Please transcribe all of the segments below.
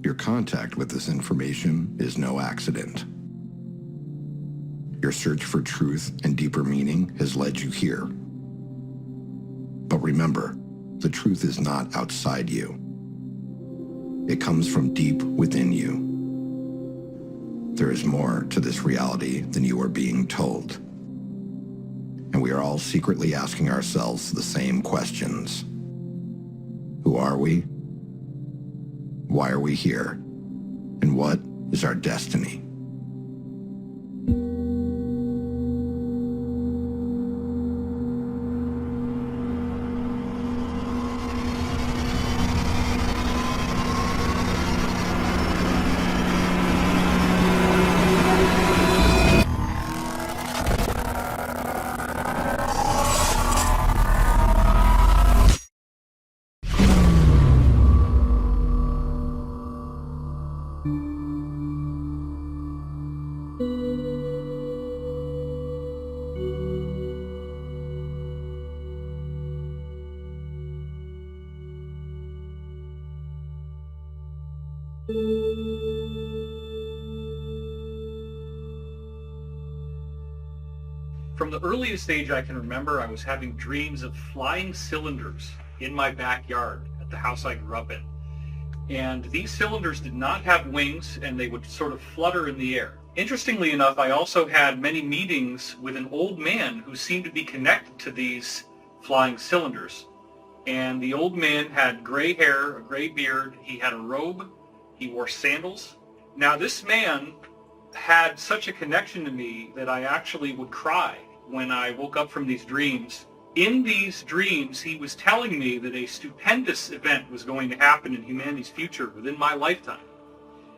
Your contact with this information is no accident. Your search for truth and deeper meaning has led you here. But remember, the truth is not outside you. It comes from deep within you. There is more to this reality than you are being told. And we are all secretly asking ourselves the same questions. Who are we? Why are we here? And what is our destiny? From the earliest age I can remember, I was having dreams of flying cylinders in my backyard at the house I grew up in. And these cylinders did not have wings, and they would sort of flutter in the air. Interestingly enough, I also had many meetings with an old man who seemed to be connected to these flying cylinders. And the old man had gray hair, a gray beard, he had a robe, he wore sandals. Now this man had such a connection to me that I actually would cry when I woke up from these dreams. In these dreams, he was telling me that a stupendous event was going to happen in humanity's future within my lifetime,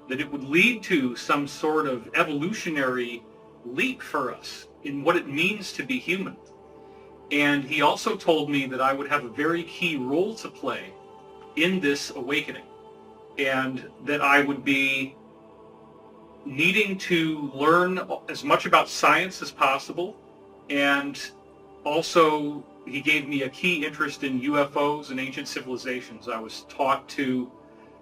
that it would lead to some sort of evolutionary leap for us in what it means to be human. And he also told me that I would have a very key role to play in this awakening, and that I would be needing to learn as much about science as possible and Also, he gave me a key interest in UFOs and ancient civilizations. I was taught to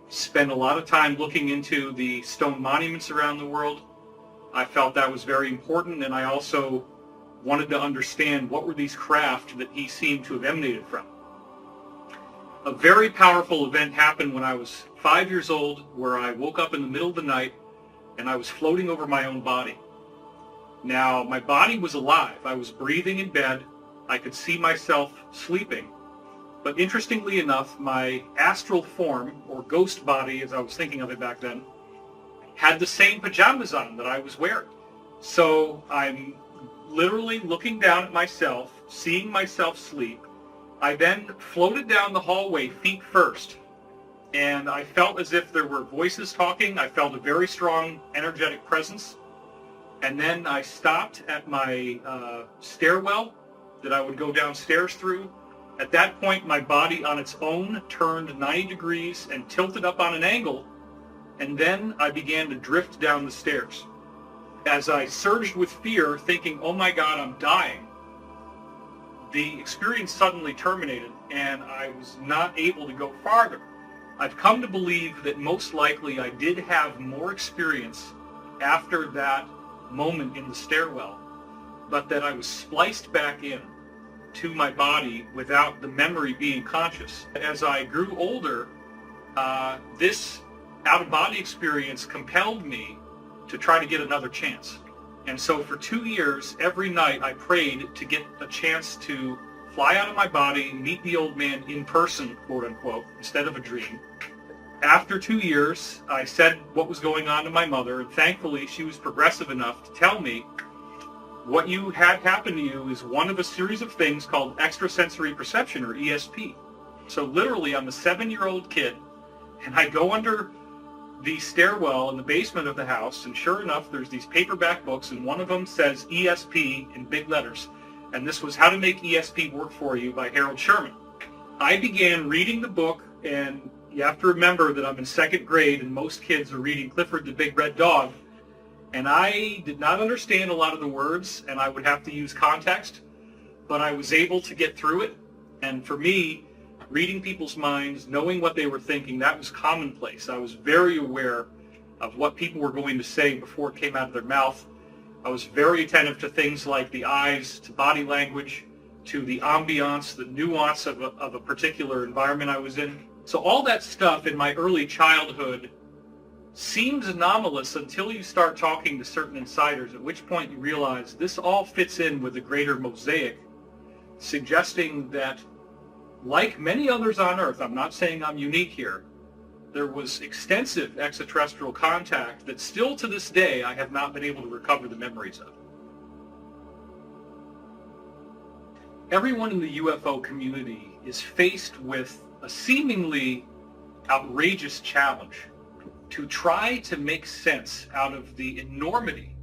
spend a lot of time looking into the stone monuments around the world. I felt that was very important, and I also wanted to understand what were these craft that he seemed to have emanated from. A very powerful event happened when I was 5 years old, where I woke up in the middle of the night and I was floating over my own body. Now, my body was alive. I was breathing in bed. I could see myself sleeping. But interestingly enough, my astral form, or ghost body as I was thinking of it back then, had the same pajamas on that I was wearing. So I'm literally looking down at myself, seeing myself sleep. I then floated down the hallway feet first, and I felt as if there were voices talking. I felt a very strong energetic presence. And then I stopped at my stairwell that I would go downstairs through. At that point, my body on its own turned 90 degrees and tilted up on an angle, and then I began to drift down the stairs. As I surged with fear, thinking, oh my God, I'm dying, the experience suddenly terminated, and I was not able to go farther. I've come to believe that most likely I did have more experience after that moment in the stairwell, but that I was spliced back in to my body without the memory being conscious. As I grew older, this out-of-body experience compelled me to try to get another chance. And so for 2 years, every night I prayed to get a chance to fly out of my body, meet the old man in person, quote unquote, instead of a dream. After 2 years, I said what was going on to my mother, and thankfully she was progressive enough to tell me, what you had happen to you is one of a series of things called extrasensory perception, or ESP. So literally, I'm a 7-year-old kid, and I go under the stairwell in the basement of the house, and sure enough, there's these paperback books, and one of them says ESP in big letters. And this was How to Make ESP Work For You by Harold Sherman. I began reading the book, and you have to remember that I'm in 2nd grade, and most kids are reading Clifford the Big Red Dog. And I did not understand a lot of the words, and I would have to use context, but I was able to get through it. And for me, reading people's minds, knowing what they were thinking, that was commonplace. I was very aware of what people were going to say before it came out of their mouth. I was very attentive to things like the eyes, to body language, to the ambiance, the nuance of a particular environment I was in. So all that stuff in my early childhood seems anomalous until you start talking to certain insiders, at which point you realize this all fits in with a greater mosaic, suggesting that, like many others on Earth, I'm not saying I'm unique here, there was extensive extraterrestrial contact that still to this day I have not been able to recover the memories of. Everyone in the UFO community is faced with a seemingly outrageous challenge to try to make sense out of the enormity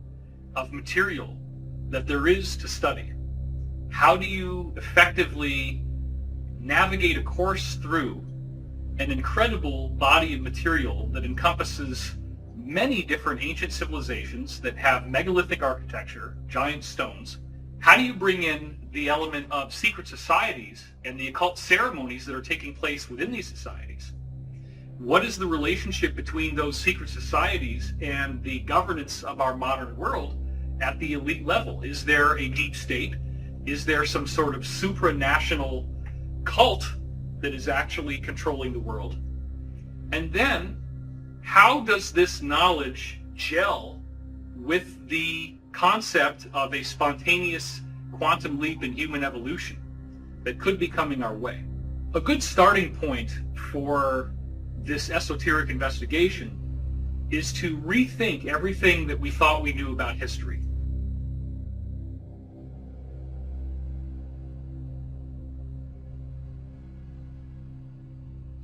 of material that there is to study. How do you effectively navigate a course through an incredible body of material that encompasses many different ancient civilizations that have megalithic architecture, giant stones? How do you bring in the element of secret societies and the occult ceremonies that are taking place within these societies? What is the relationship between those secret societies and the governance of our modern world at the elite level? Is there a deep state? Is there some sort of supranational cult that is actually controlling the world? And then, how does this knowledge gel with the concept of a spontaneous quantum leap in human evolution that could be coming our way? A good starting point for this esoteric investigation is to rethink everything that we thought we knew about history.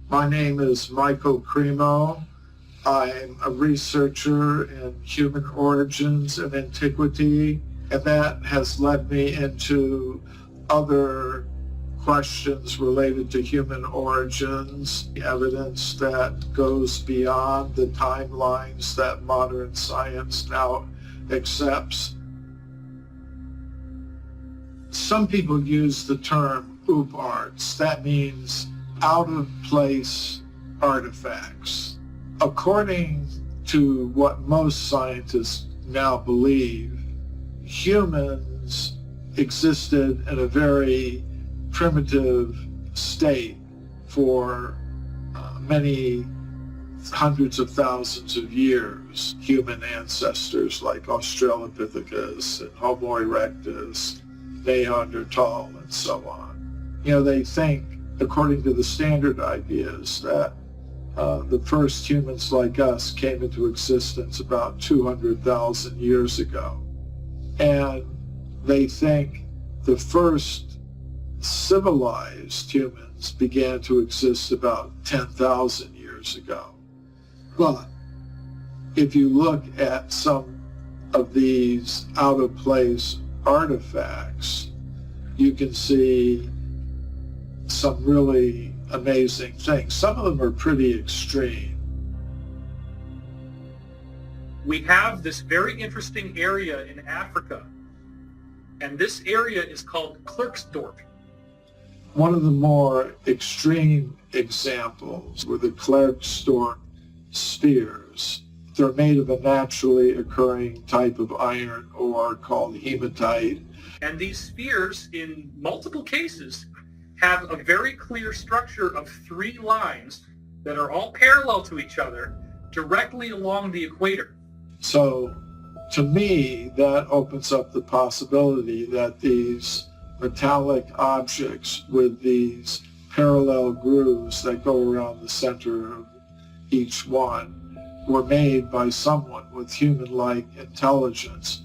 My name is Michael Cremo. I'm a researcher in human origins and antiquity, and that has led me into other questions related to human origins, evidence that goes beyond the timelines that modern science now accepts. some people use the term ooparts. That means out-of-place artifacts. According to what most scientists now believe, humans existed in a very primitive state for many hundreds of thousands of years. Human ancestors like Australopithecus and Homo erectus, Neanderthal, and so on. They think, according to the standard ideas, that the first humans like us came into existence about 200,000 years ago. And they think the first civilized humans began to exist about 10,000 years ago. But if you look at some of these out-of-place artifacts, you can see some really amazing things. Some of them are pretty extreme. We have this very interesting area in Africa, and this area is called Klerksdorp. One of the more extreme examples were the Klerksdorp spheres. They're made of a naturally occurring type of iron ore called hematite. And these spheres, in multiple cases, have a very clear structure of 3 lines that are all parallel to each other directly along the equator. So, to me, that opens up the possibility that these metallic objects with these parallel grooves that go around the center of each one were made by someone with human-like intelligence.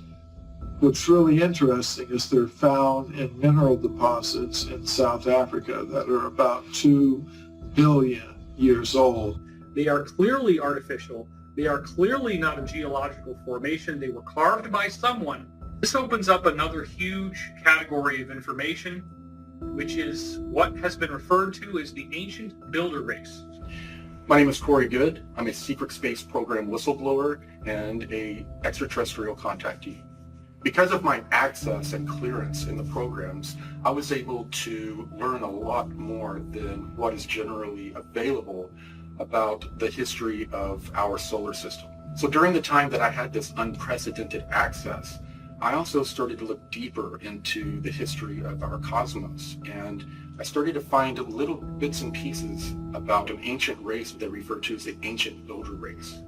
What's really interesting is they're found in mineral deposits in South Africa that are about 2 billion years old. They are clearly artificial. They are clearly not a geological formation. They were carved by someone. This opens up another huge category of information, which is what has been referred to as the ancient builder race. My name is Corey Good. I'm a secret space program whistleblower and a extraterrestrial contactee. Because of my access and clearance in the programs, I was able to learn a lot more than what is generally available about the history of our solar system. So during the time that I had this unprecedented access, I also started to look deeper into the history of our cosmos, and I started to find little bits and pieces about an ancient race that they refer to as the ancient builder race.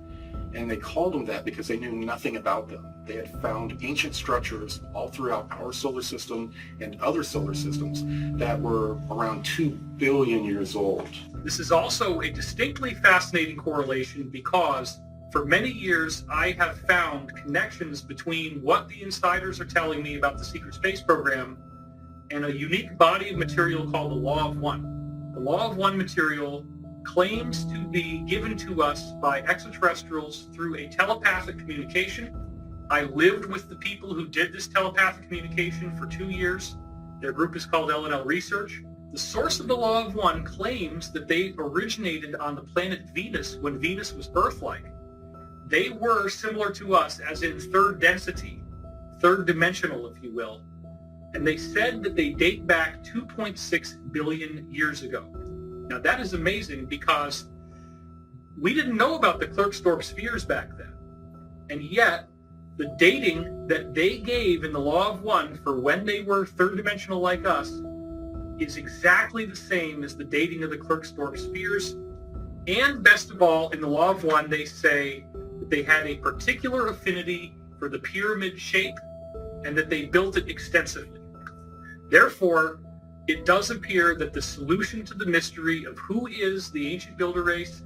And they called them that because they knew nothing about them. They had found ancient structures all throughout our solar system and other solar systems that were around 2 billion years old. This is also a distinctly fascinating correlation because for many years I have found connections between what the insiders are telling me about the secret space program and a unique body of material called the Law of One. The Law of One material claims to be given to us by extraterrestrials through a telepathic communication. I lived with the people who did this telepathic communication for 2 years. Their group is called L&L Research. The source of the Law of One claims that they originated on the planet Venus when Venus was Earth-like. They were similar to us, as in third density, third dimensional, if you will. And they said that they date back 2.6 billion years ago. Now that is amazing because we didn't know about the Klerksdorp spheres back then. And yet, the dating that they gave in the Law of One for when they were third dimensional like us is exactly the same as the dating of the Klerksdorp spheres. And best of all, in the Law of One, they say that they had a particular affinity for the pyramid shape and that they built it extensively. Therefore, it does appear that the solution to the mystery of who is the ancient builder race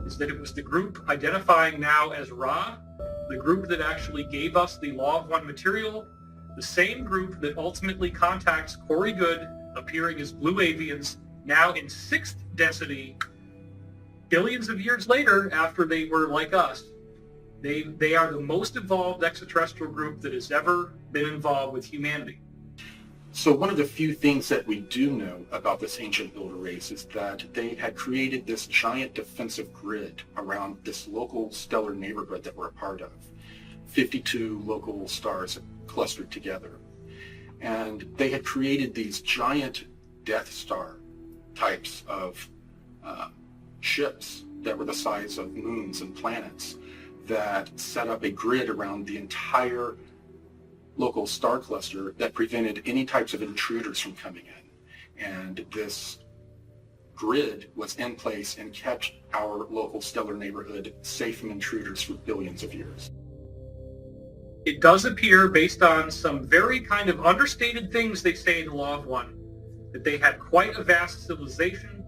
is that it was the group identifying now as Ra, the group that actually gave us the Law of One material, the same group that ultimately contacts Corey Good, appearing as blue avians, now in 6th density, billions of years later after they were like us. They are the most evolved extraterrestrial group that has ever been involved with humanity. So one of the few things that we do know about this ancient builder race is that they had created this giant defensive grid around this local stellar neighborhood that we're a part of. 52 local stars clustered together. And they had created these giant Death Star types of ships that were the size of moons and planets that set up a grid around the entire local star cluster that prevented any types of intruders from coming in. And this grid was in place and kept our local stellar neighborhood safe from intruders for billions of years. It does appear, based on some very kind of understated things they say in the Law of One, that they had quite a vast civilization,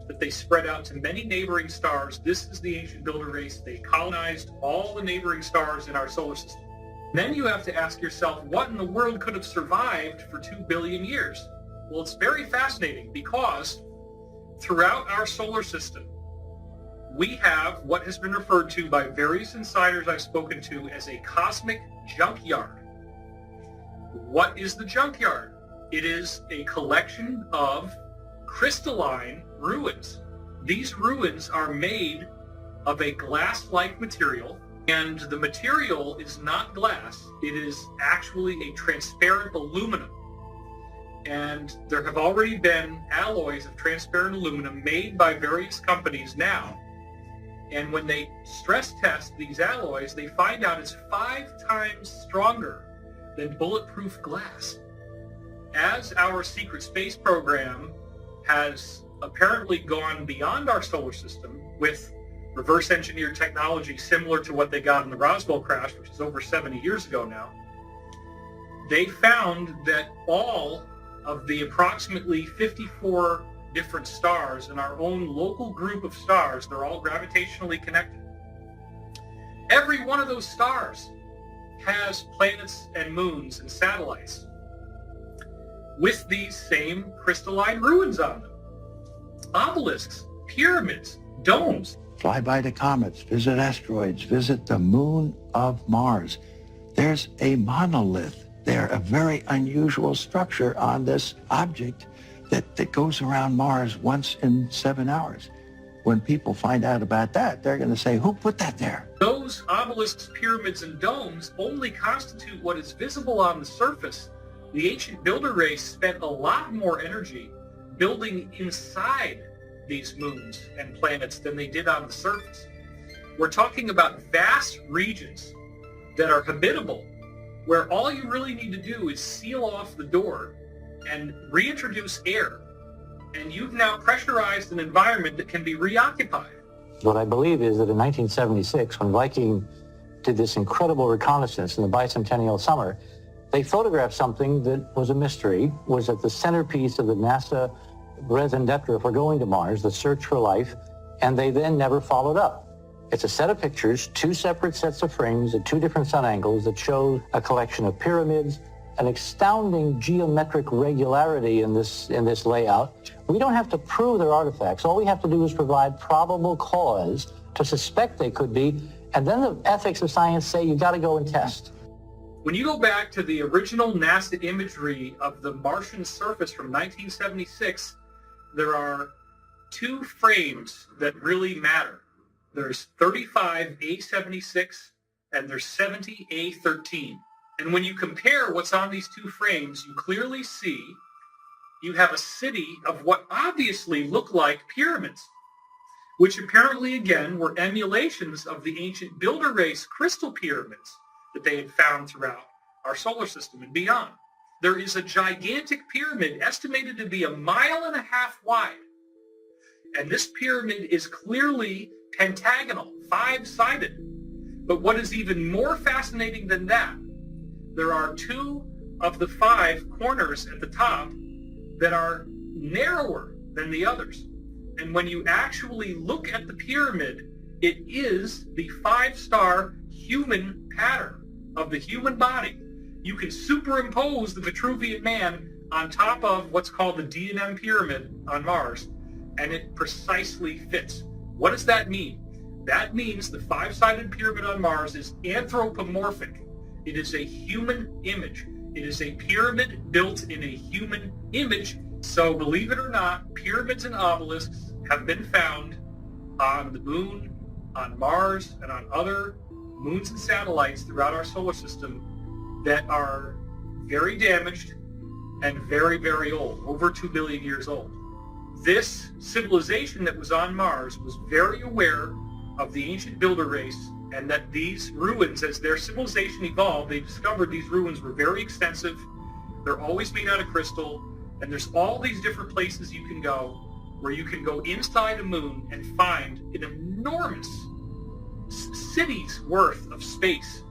that they spread out to many neighboring stars. This is the ancient builder race. They colonized all the neighboring stars in our solar system. Then you have to ask yourself, what in the world could have survived for 2 billion years? Well, it's very fascinating because throughout our solar system, we have what has been referred to by various insiders I've spoken to as a cosmic junkyard. What is the junkyard? It is a collection of crystalline ruins. These ruins are made of a glass-like material, and the material is not glass. It is actually a transparent aluminum. And there have already been alloys of transparent aluminum made by various companies now. And when they stress test these alloys, they find out it's 5 times stronger than bulletproof glass. As our secret space program has apparently gone beyond our solar system with reverse engineered technology similar to what they got in the Roswell crash, which is over 70 years ago now, they found that all of the approximately 54 different stars in our own local group of stars, they're all gravitationally connected. Every one of those stars has planets and moons and satellites with these same crystalline ruins on them. Obelisks, pyramids, domes. Fly by the comets, visit asteroids, visit the moon of Mars. There's a monolith there, a very unusual structure on this object that goes around Mars once in 7 hours. When people find out about that, they're going to say, who put that there? Those obelisks, pyramids, and domes only constitute what is visible on the surface. The ancient builder race spent a lot more energy building inside these moons and planets than they did on the surface. We're talking about vast regions that are habitable, where all you really need to do is seal off the door and reintroduce air, and you've now pressurized an environment that can be reoccupied. What I believe is that in 1976, when Viking did this incredible reconnaissance in the bicentennial summer, they photographed something that was a mystery, was at the centerpiece of the NASA raison d'etre for going to Mars, the search for life, and they then never followed up. It's a set of pictures, 2 separate sets of frames at 2 different sun angles that show a collection of pyramids, an astounding geometric regularity in this layout. We don't have to prove they're artifacts. All we have to do is provide probable cause to suspect they could be, and then the ethics of science say you've got to go and test. When you go back to the original NASA imagery of the Martian surface from 1976, there are 2 frames that really matter. There's 35A76 and there's 70A13. And when you compare what's on these 2 frames, you clearly see you have a city of what obviously look like pyramids, which apparently, again, were emulations of the ancient builder race crystal pyramids that they had found throughout our solar system and beyond. There is a gigantic pyramid estimated to be 1.5 miles wide. And this pyramid is clearly pentagonal, 5-sided. But what is even more fascinating than that, there are 2 of the 5 corners at the top that are narrower than the others. And when you actually look at the pyramid, it is the 5-star human pattern of the human body. You can superimpose the Vitruvian Man on top of what's called the D&M pyramid on Mars, and it precisely fits. What does that mean? That means the 5-sided pyramid on Mars is anthropomorphic. It is a human image. It is a pyramid built in a human image. So believe it or not, pyramids and obelisks have been found on the moon, on Mars, and on other moons and satellites throughout our solar system that are very damaged, and very, very old, over 2 billion years old. This civilization that was on Mars was very aware of the ancient builder race, and that these ruins, as their civilization evolved, they discovered these ruins were very extensive. They're always made out of crystal, and there's all these different places you can go where you can go inside the moon and find an enormous city's worth of space.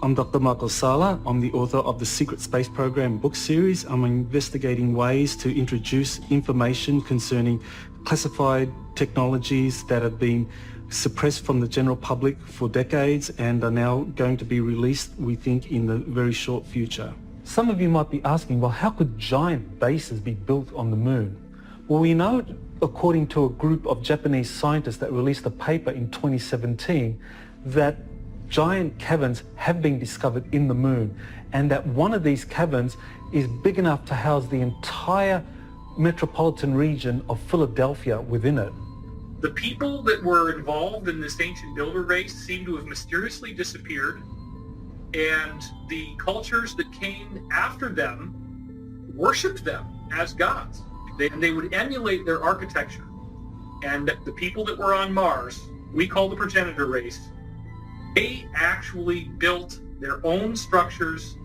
I'm Dr. Michael Sala. I'm the author of the Secret Space Program book series. I'm investigating ways to introduce information concerning classified technologies that have been suppressed from the general public for decades and are now going to be released, we think, in the very short future. Some of you might be asking, well, how could giant bases be built on the moon? Well, we know, according to a group of Japanese scientists that released a paper in 2017, that giant caverns have been discovered in the moon, and that one of these caverns is big enough to house the entire metropolitan region of Philadelphia within it. The people that were involved in this ancient builder race seem to have mysteriously disappeared, and the cultures that came after them worshipped them as gods. They would emulate their architecture. And the people that were on Mars, we call the progenitor race, they actually built their own structures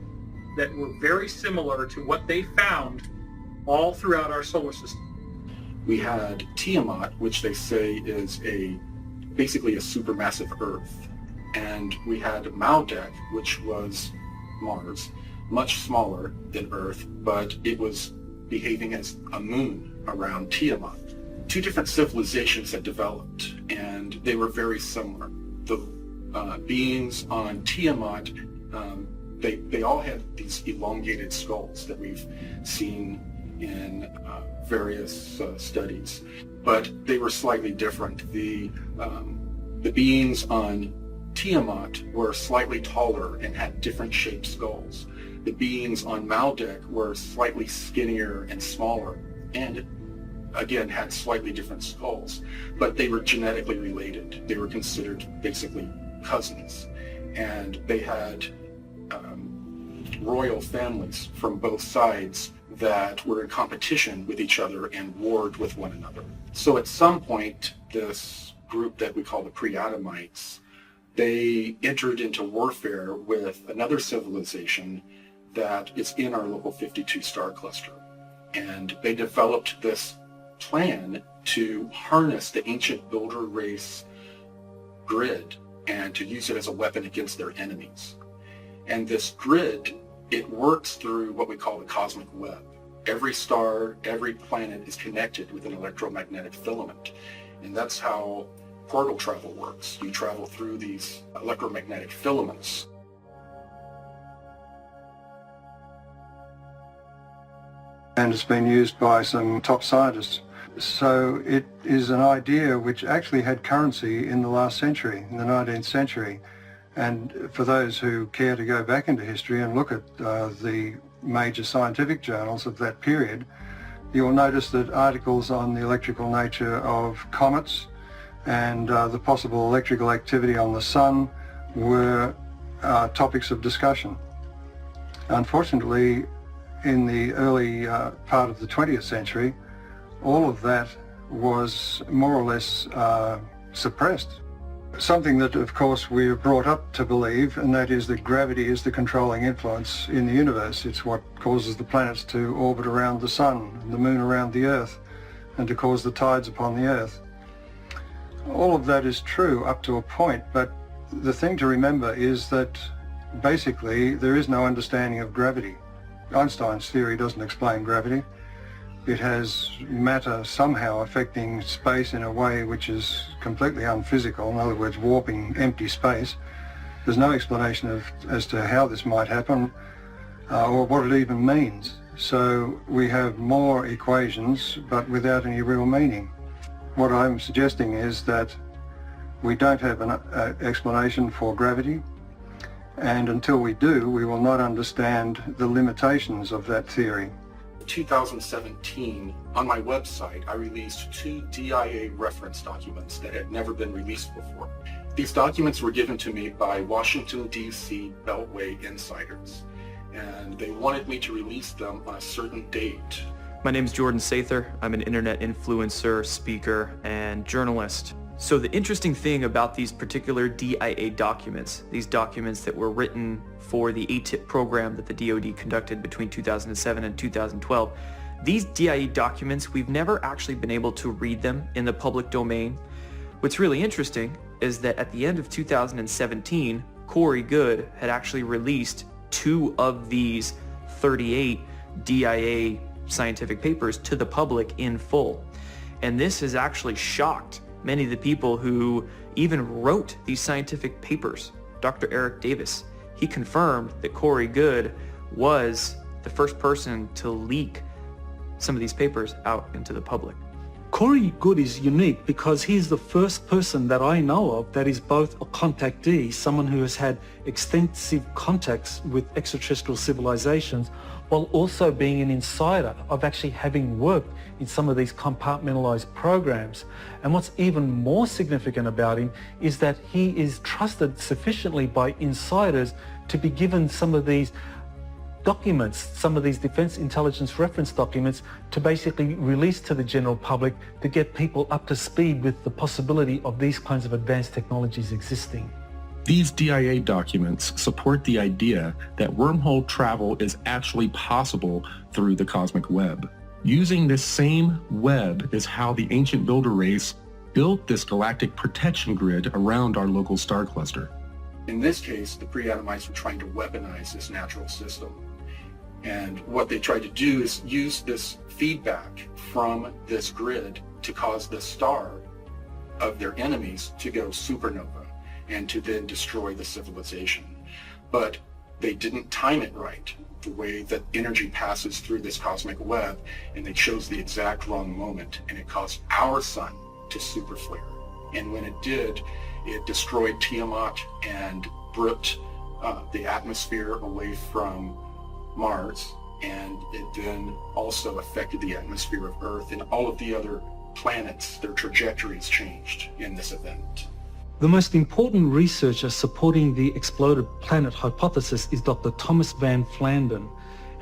that were very similar to what they found all throughout our solar system. We had Tiamat, which they say is basically a supermassive Earth. And we had Maldek, which was Mars, much smaller than Earth, but it was behaving as a moon around Tiamat. Two different civilizations had developed, and they were very similar. The beings on Tiamat, they all had these elongated skulls that we've seen in various studies, but they were slightly different. The beings on Tiamat were slightly taller and had different shaped skulls. The beings on Maldek were slightly skinnier and smaller, and again had slightly different skulls, but they were genetically related. They were considered basically cousins, and they had royal families from both sides that were in competition with each other and warred with one another. So at some point, this group that we call the Pre-Adamites, they entered into warfare with another civilization that is in our local 52 star cluster. And they developed this plan to harness the ancient builder race grid and to use it as a weapon against their enemies. And this grid, it works through what we call the cosmic web. Every star, every planet is connected with an electromagnetic filament. And that's how portal travel works. You travel through these electromagnetic filaments. And it's been used by some top scientists. So it is an idea which actually had currency in the last century, in the 19th century. And for those who care to go back into history and look at the major scientific journals of that period, you'll notice that articles on the electrical nature of comets and the possible electrical activity on the sun were topics of discussion. Unfortunately, in the early part of the 20th century, all of that was more or less suppressed. Something that, of course, we're brought up to believe, and that is that gravity is the controlling influence in the universe. It's what causes the planets to orbit around the sun, and the moon around the earth, and to cause the tides upon the earth. All of that is true up to a point, but the thing to remember is that basically there is no understanding of gravity. Einstein's theory doesn't explain gravity. It has matter somehow affecting space in a way which is completely unphysical, in other words, warping empty space. There's no explanation as to how this might happen or what it even means. So we have more equations, but without any real meaning. What I'm suggesting is that we don't have an explanation for gravity, and until we do, we will not understand the limitations of that theory. In 2017, on my website, I released 2 DIA reference documents that had never been released before. These documents were given to me by Washington, D.C. Beltway insiders. and they wanted me to release them on a certain date. My name is Jordan Sather. I'm an internet influencer, speaker, and journalist. So the interesting thing about these particular DIA documents, these documents that were written for the ATIP program that the DoD conducted between 2007 and 2012, these DIA documents, we've never actually been able to read them in the public domain. What's really interesting is that at the end of 2017, Corey Goode had actually released 2 of these 38 DIA scientific papers to the public in full. And this has actually shocked many of the people who even wrote these scientific papers. Dr. Eric Davis, he confirmed that Corey Goode was the first person to leak some of these papers out into the public. Corey Goode is unique because he's the first person that I know of that is both a contactee, someone who has had extensive contacts with extraterrestrial civilizations, while also being an insider of actually having worked in some of these compartmentalized programs. And what's even more significant about him is that he is trusted sufficiently by insiders to be given some of these documents, some of these defense intelligence reference documents, to basically release to the general public to get people up to speed with the possibility of these kinds of advanced technologies existing. These DIA documents support the idea that wormhole travel is actually possible through the cosmic web. Using this same web is how the ancient builder race built this galactic protection grid around our local star cluster. In this case, the pre-Adamites were trying to weaponize this natural system. And what they tried to do is use this feedback from this grid to cause the star of their enemies to go supernova and to then destroy the civilization. But they didn't time it right, the way that energy passes through this cosmic web, and they chose the exact wrong moment, and it caused our sun to super flare. And when it did, it destroyed Tiamat and ripped the atmosphere away from Mars, and it then also affected the atmosphere of Earth, and all of the other planets, their trajectories changed in this event. The most important researcher supporting the exploded planet hypothesis is Dr. Thomas Van Flandern,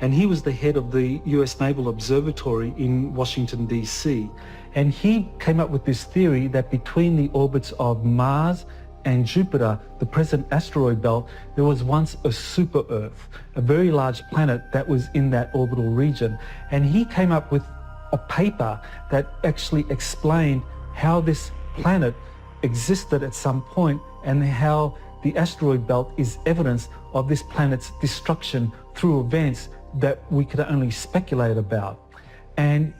and he was the head of the US Naval Observatory in Washington, D.C. And he came up with this theory that between the orbits of Mars and Jupiter, the present asteroid belt, there was once a super Earth, a very large planet that was in that orbital region. And he came up with a paper that actually explained how this planet existed at some point and how the asteroid belt is evidence of this planet's destruction through events that we could only speculate about. And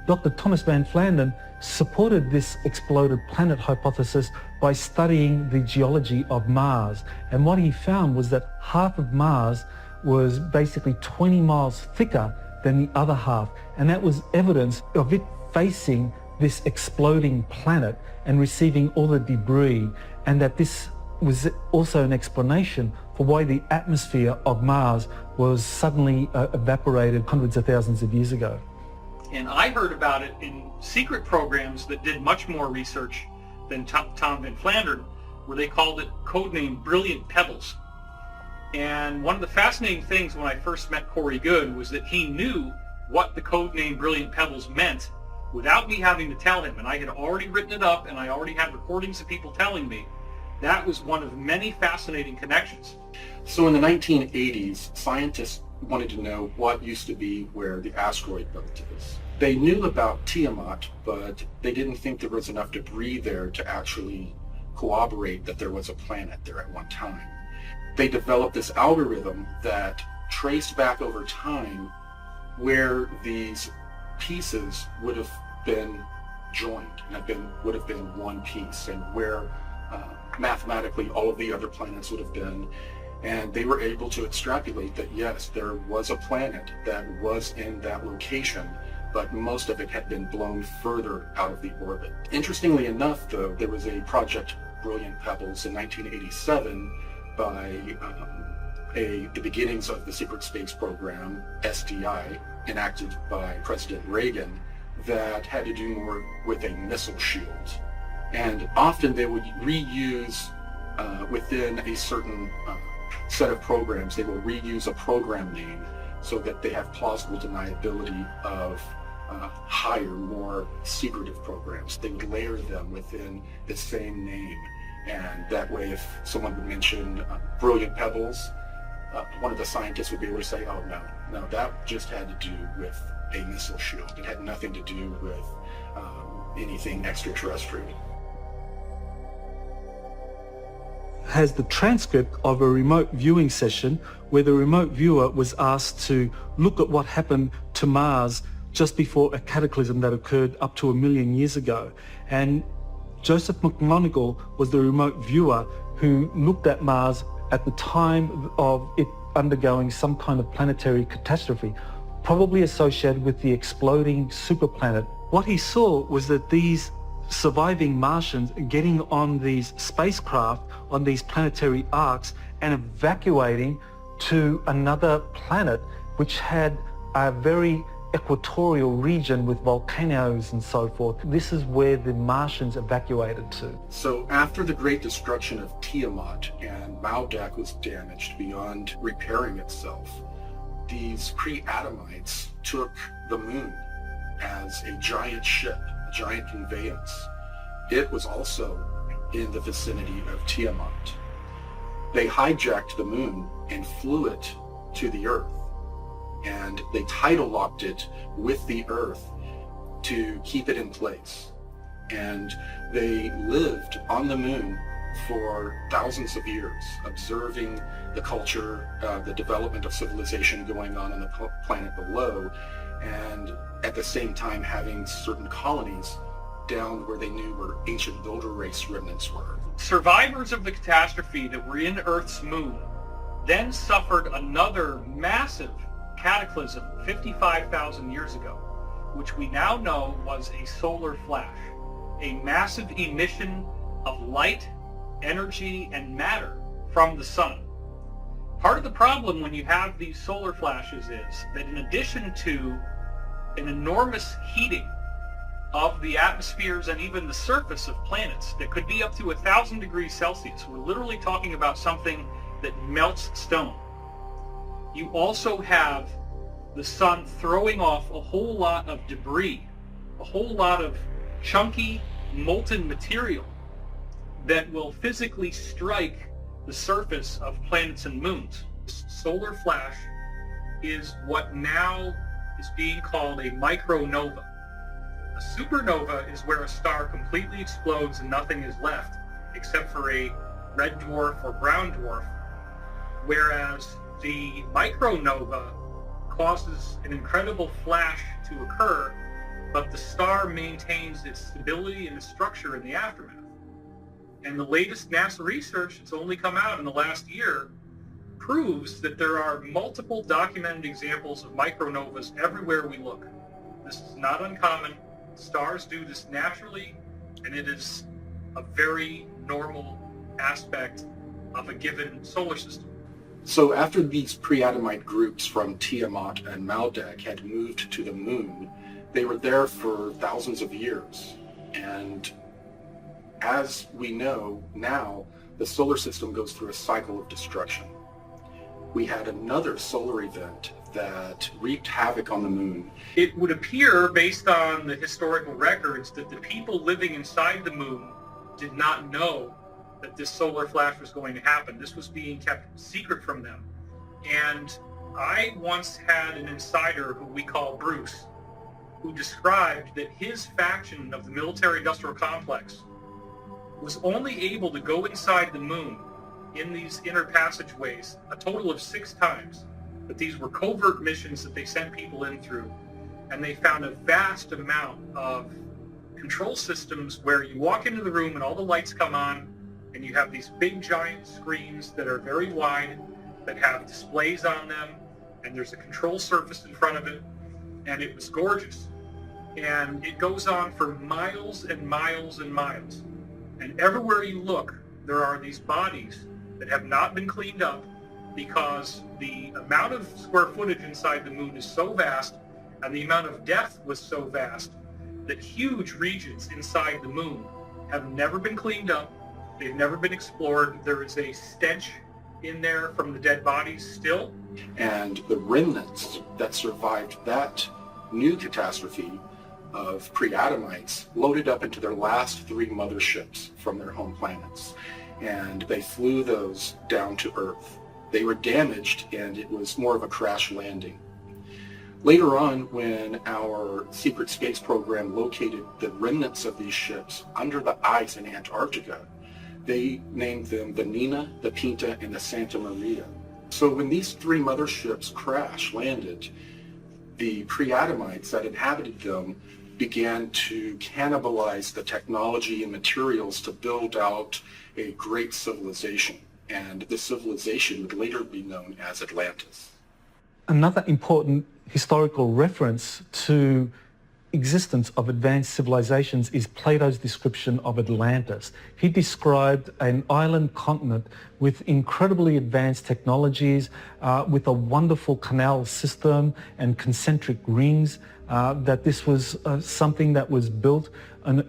Dr. Thomas Van Flandern supported this exploded planet hypothesis by studying the geology of Mars. And what he found was that half of Mars was basically 20 miles thicker than the other half. And that was evidence of it facing this exploding planet and receiving all the debris. And that this was also an explanation for why the atmosphere of Mars was suddenly evaporated hundreds of thousands of years ago. And I heard about it in secret programs that did much more research than Tom Van Flandern, where they called it codename Brilliant Pebbles. And one of the fascinating things when I first met Corey Goode was that he knew what the codename Brilliant Pebbles meant without me having to tell him. And I had already written it up, and I already had recordings of people telling me. That was one of many fascinating connections. So in the 1980s, scientists wanted to know what used to be where the asteroid belt is. They knew about Tiamat, but they didn't think there was enough debris there to actually corroborate that there was a planet there at one time. They developed this algorithm that traced back over time where these pieces would have been joined and would have been one piece, and where mathematically all of the other planets would have been. And they were able to extrapolate that yes, there was a planet that was in that location, but most of it had been blown further out of the orbit. Interestingly enough, though, there was a Project Brilliant Pebbles in 1987 by the beginnings of the secret space program, SDI, enacted by President Reagan, that had to do more with a missile shield. And often they would reuse within a certain set of programs, they will reuse a program name so that they have plausible deniability of higher, more secretive programs. They would layer them within the same name. And that way, if someone would mention brilliant pebbles, one of the scientists would be able to say, oh, no, that just had to do with a missile shield. It had nothing to do with anything extraterrestrial. Has the transcript of a remote viewing session where the remote viewer was asked to look at what happened to Mars just before a cataclysm that occurred up to 1 million years ago. And Joseph McMoneagle was the remote viewer who looked at Mars at the time of it undergoing some kind of planetary catastrophe, probably associated with the exploding superplanet. What he saw was that these surviving Martians getting on these spacecraft, on these planetary arcs, and evacuating to another planet which had a very equatorial region with volcanoes and so forth. This is where the Martians evacuated to. So after the great destruction of Tiamat and Maldak was damaged beyond repairing itself, these pre-Adamites took the moon as a giant ship, a giant conveyance. It was also in the vicinity of Tiamat. They hijacked the moon and flew it to the Earth. And they tidal locked it with the Earth to keep it in place. And they lived on the moon for thousands of years, observing the culture, the development of civilization going on the planet below, and at the same time having certain colonies down where they knew where ancient builder race remnants were. Survivors of the catastrophe that were in Earth's moon then suffered another massive cataclysm 55,000 years ago, which we now know was a solar flash, a massive emission of light, energy, and matter from the sun. Part of the problem when you have these solar flashes is that in addition to an enormous heating of the atmospheres and even the surface of planets that could be up to 1,000 degrees Celsius, we're literally talking about something that melts stone. You also have the sun throwing off a whole lot of debris, a whole lot of chunky, molten material that will physically strike the surface of planets and moons. This solar flash is what now is being called a micronova. A supernova is where a star completely explodes and nothing is left except for a red dwarf or brown dwarf, whereas the micronova causes an incredible flash to occur, but the star maintains its stability and its structure in the aftermath. And the latest NASA research that's only come out in the last year proves that there are multiple documented examples of micronovas everywhere we look. This is not uncommon. Stars do this naturally, and it is a very normal aspect of a given solar system. So after these pre-Adamite groups from Tiamat and Maldak had moved to the moon, they were there for thousands of years. And as we know now, the solar system goes through a cycle of destruction. We had another solar event that wreaked havoc on the moon. It would appear, based on the historical records, that the people living inside the moon did not know that this solar flash was going to happen. This was being kept secret from them. And I once had an insider who we call Bruce, who described that his faction of the military-industrial complex was only able to go inside the moon in these inner passageways a total of 6 times. But these were covert missions that they sent people in through. And they found a vast amount of control systems where you walk into the room and all the lights come on, and you have these big giant screens that are very wide, that have displays on them, and there's a control surface in front of it, and it was gorgeous. And it goes on for miles and miles and miles. And everywhere you look, there are these bodies that have not been cleaned up because the amount of square footage inside the moon is so vast, and the amount of depth was so vast, that huge regions inside the moon have never been cleaned up. They've never been explored. There is a stench in there from the dead bodies still. And the remnants that survived that new catastrophe of pre-Adamites loaded up into their last 3 motherships from their home planets. And they flew those down to Earth. They were damaged, and it was more of a crash landing. Later on, when our secret space program located the remnants of these ships under the ice in Antarctica, they named them the Nina, the Pinta, and the Santa Maria. So when these 3 motherships crash landed, the pre-Adamites that inhabited them began to cannibalize the technology and materials to build out a great civilization. And this civilization would later be known as Atlantis. Another important historical reference to existence of advanced civilizations is Plato's description of Atlantis. He described an island continent with incredibly advanced technologies, with a wonderful canal system and concentric rings, that this was something that was built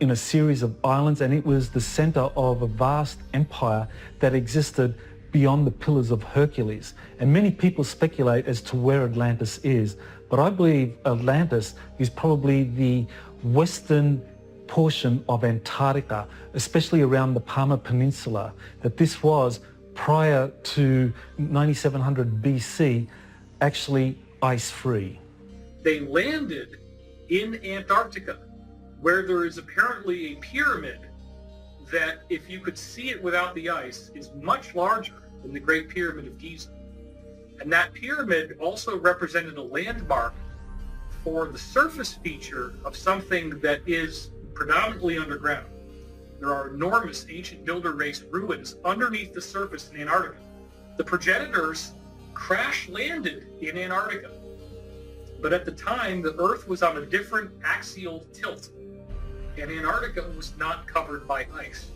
in a series of islands, and it was the center of a vast empire that existed beyond the Pillars of Hercules. And many people speculate as to where Atlantis is, but I believe Atlantis is probably the western portion of Antarctica, especially around the Palmer Peninsula, that this was, prior to 9700 BC, actually ice-free. They landed in Antarctica, where there is apparently a pyramid that, if you could see it without the ice, is much larger than the Great Pyramid of Giza. And that pyramid also represented a landmark for the surface feature of something that is predominantly underground. There are enormous ancient builder race ruins underneath the surface in Antarctica. The progenitors crash landed in Antarctica, but at the time the Earth was on a different axial tilt, and Antarctica was not covered by ice.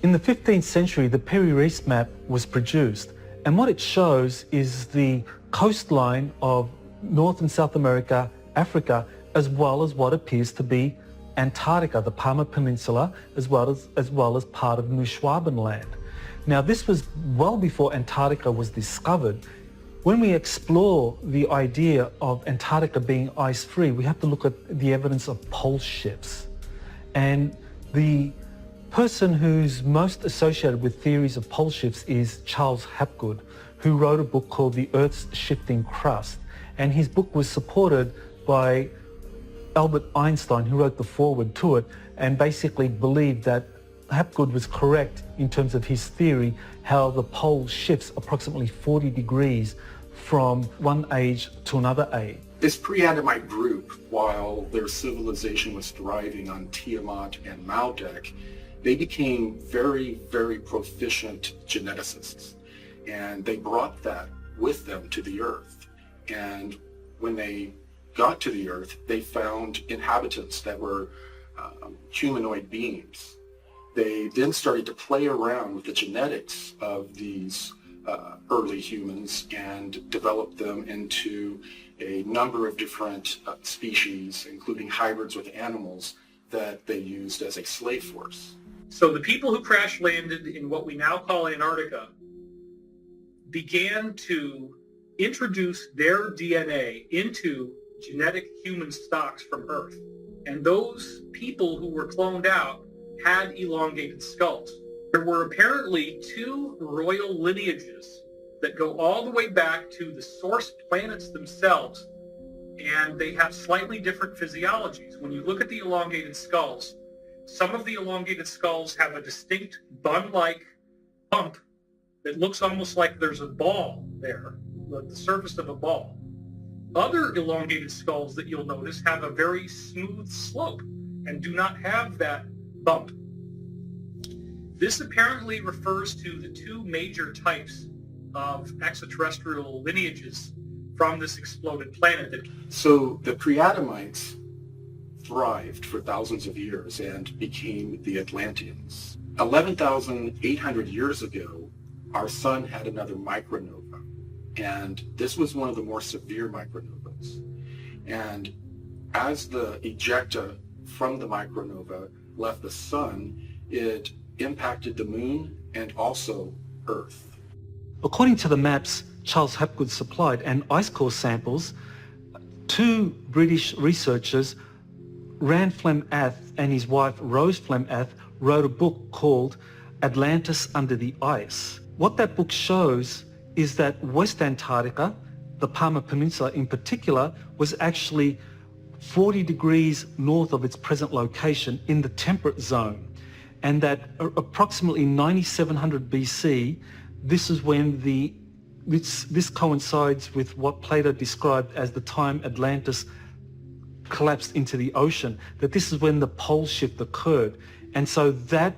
In the 15th century, the Perry-Reese map was produced, and what it shows is the coastline of North and South America, Africa, as well as what appears to be Antarctica, the Palmer Peninsula, as well as part of New Schwabenland. Now, this was well before Antarctica was discovered. When we explore the idea of Antarctica being ice-free, we have to look at the evidence of pole shifts. And the person who's most associated with theories of pole shifts is Charles Hapgood, who wrote a book called The Earth's Shifting Crust. And his book was supported by Albert Einstein, who wrote the foreword to it, and basically believed that Hapgood was correct in terms of his theory, how the pole shifts approximately 40 degrees from one age to another age. This pre-Adamite group, while their civilization was thriving on Tiamat and Maldek, they became very, very proficient geneticists. And they brought that with them to the Earth. And when they got to the Earth, they found inhabitants that were humanoid beings. They then started to play around with the genetics of these early humans and developed them into a number of different species, including hybrids with animals that they used as a slave force. So the people who crash landed in what we now call Antarctica began to introduce their DNA into genetic human stocks from Earth. And those people who were cloned out had elongated skulls. There were apparently 2 royal lineages that go all the way back to the source planets themselves, and they have slightly different physiologies. When you look at the elongated skulls, some of the elongated skulls have a distinct bun-like bump that looks almost like there's a ball there, like the surface of a ball. Other elongated skulls that you'll notice have a very smooth slope and do not have that bump. This apparently refers to the 2 major types of extraterrestrial lineages from this exploded planet. So the pre-Adamites thrived for thousands of years and became the Atlanteans. 11,800 years ago, our sun had another micronova, and this was one of the more severe micronovas. And as the ejecta from the micronova left the sun, it impacted the moon and also Earth. According to the maps Charles Hapgood supplied and ice core samples, two British researchers, Rand Flem-Ath and his wife Rose Flem-Ath, wrote a book called Atlantis Under the Ice. What that book shows is that West Antarctica, the Palmer Peninsula in particular, was actually 40 degrees north of its present location in the temperate zone, and that approximately 9700 BC, this is when this coincides with what Plato described as the time Atlantis collapsed into the ocean, that this is when the pole shift occurred. And so that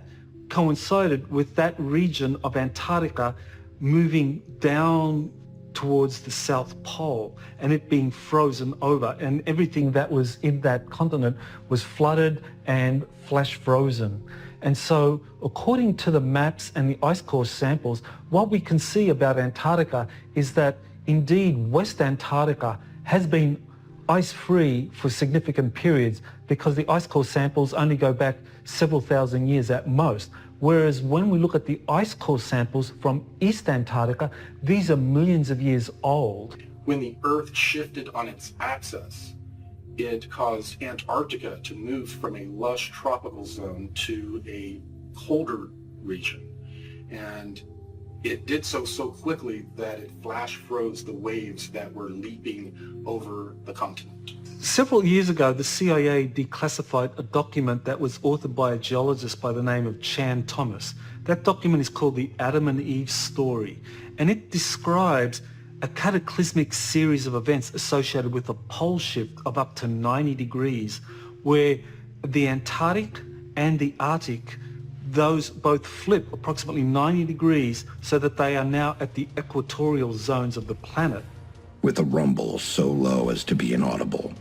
coincided with that region of Antarctica moving down towards the South Pole and it being frozen over, and everything that was in that continent was flooded and flash frozen. And so according to the maps and the ice core samples, what we can see about Antarctica is that indeed West Antarctica has been ice-free for significant periods because the ice core samples only go back several thousand years at most. Whereas when we look at the ice core samples from East Antarctica, these are millions of years old. When the Earth shifted on its axis, it caused Antarctica to move from a lush tropical zone to a colder region. And it did so quickly that it flash froze the waves that were leaping over the continent. Several years ago, the CIA declassified a document that was authored by a geologist by the name of Chan Thomas. That document is called the Adam and Eve Story, and it describes a cataclysmic series of events associated with a pole shift of up to 90 degrees, where the Antarctic and the Arctic, those both flip approximately 90 degrees so that they are now at the equatorial zones of the planet. With a rumble so low as to be inaudible,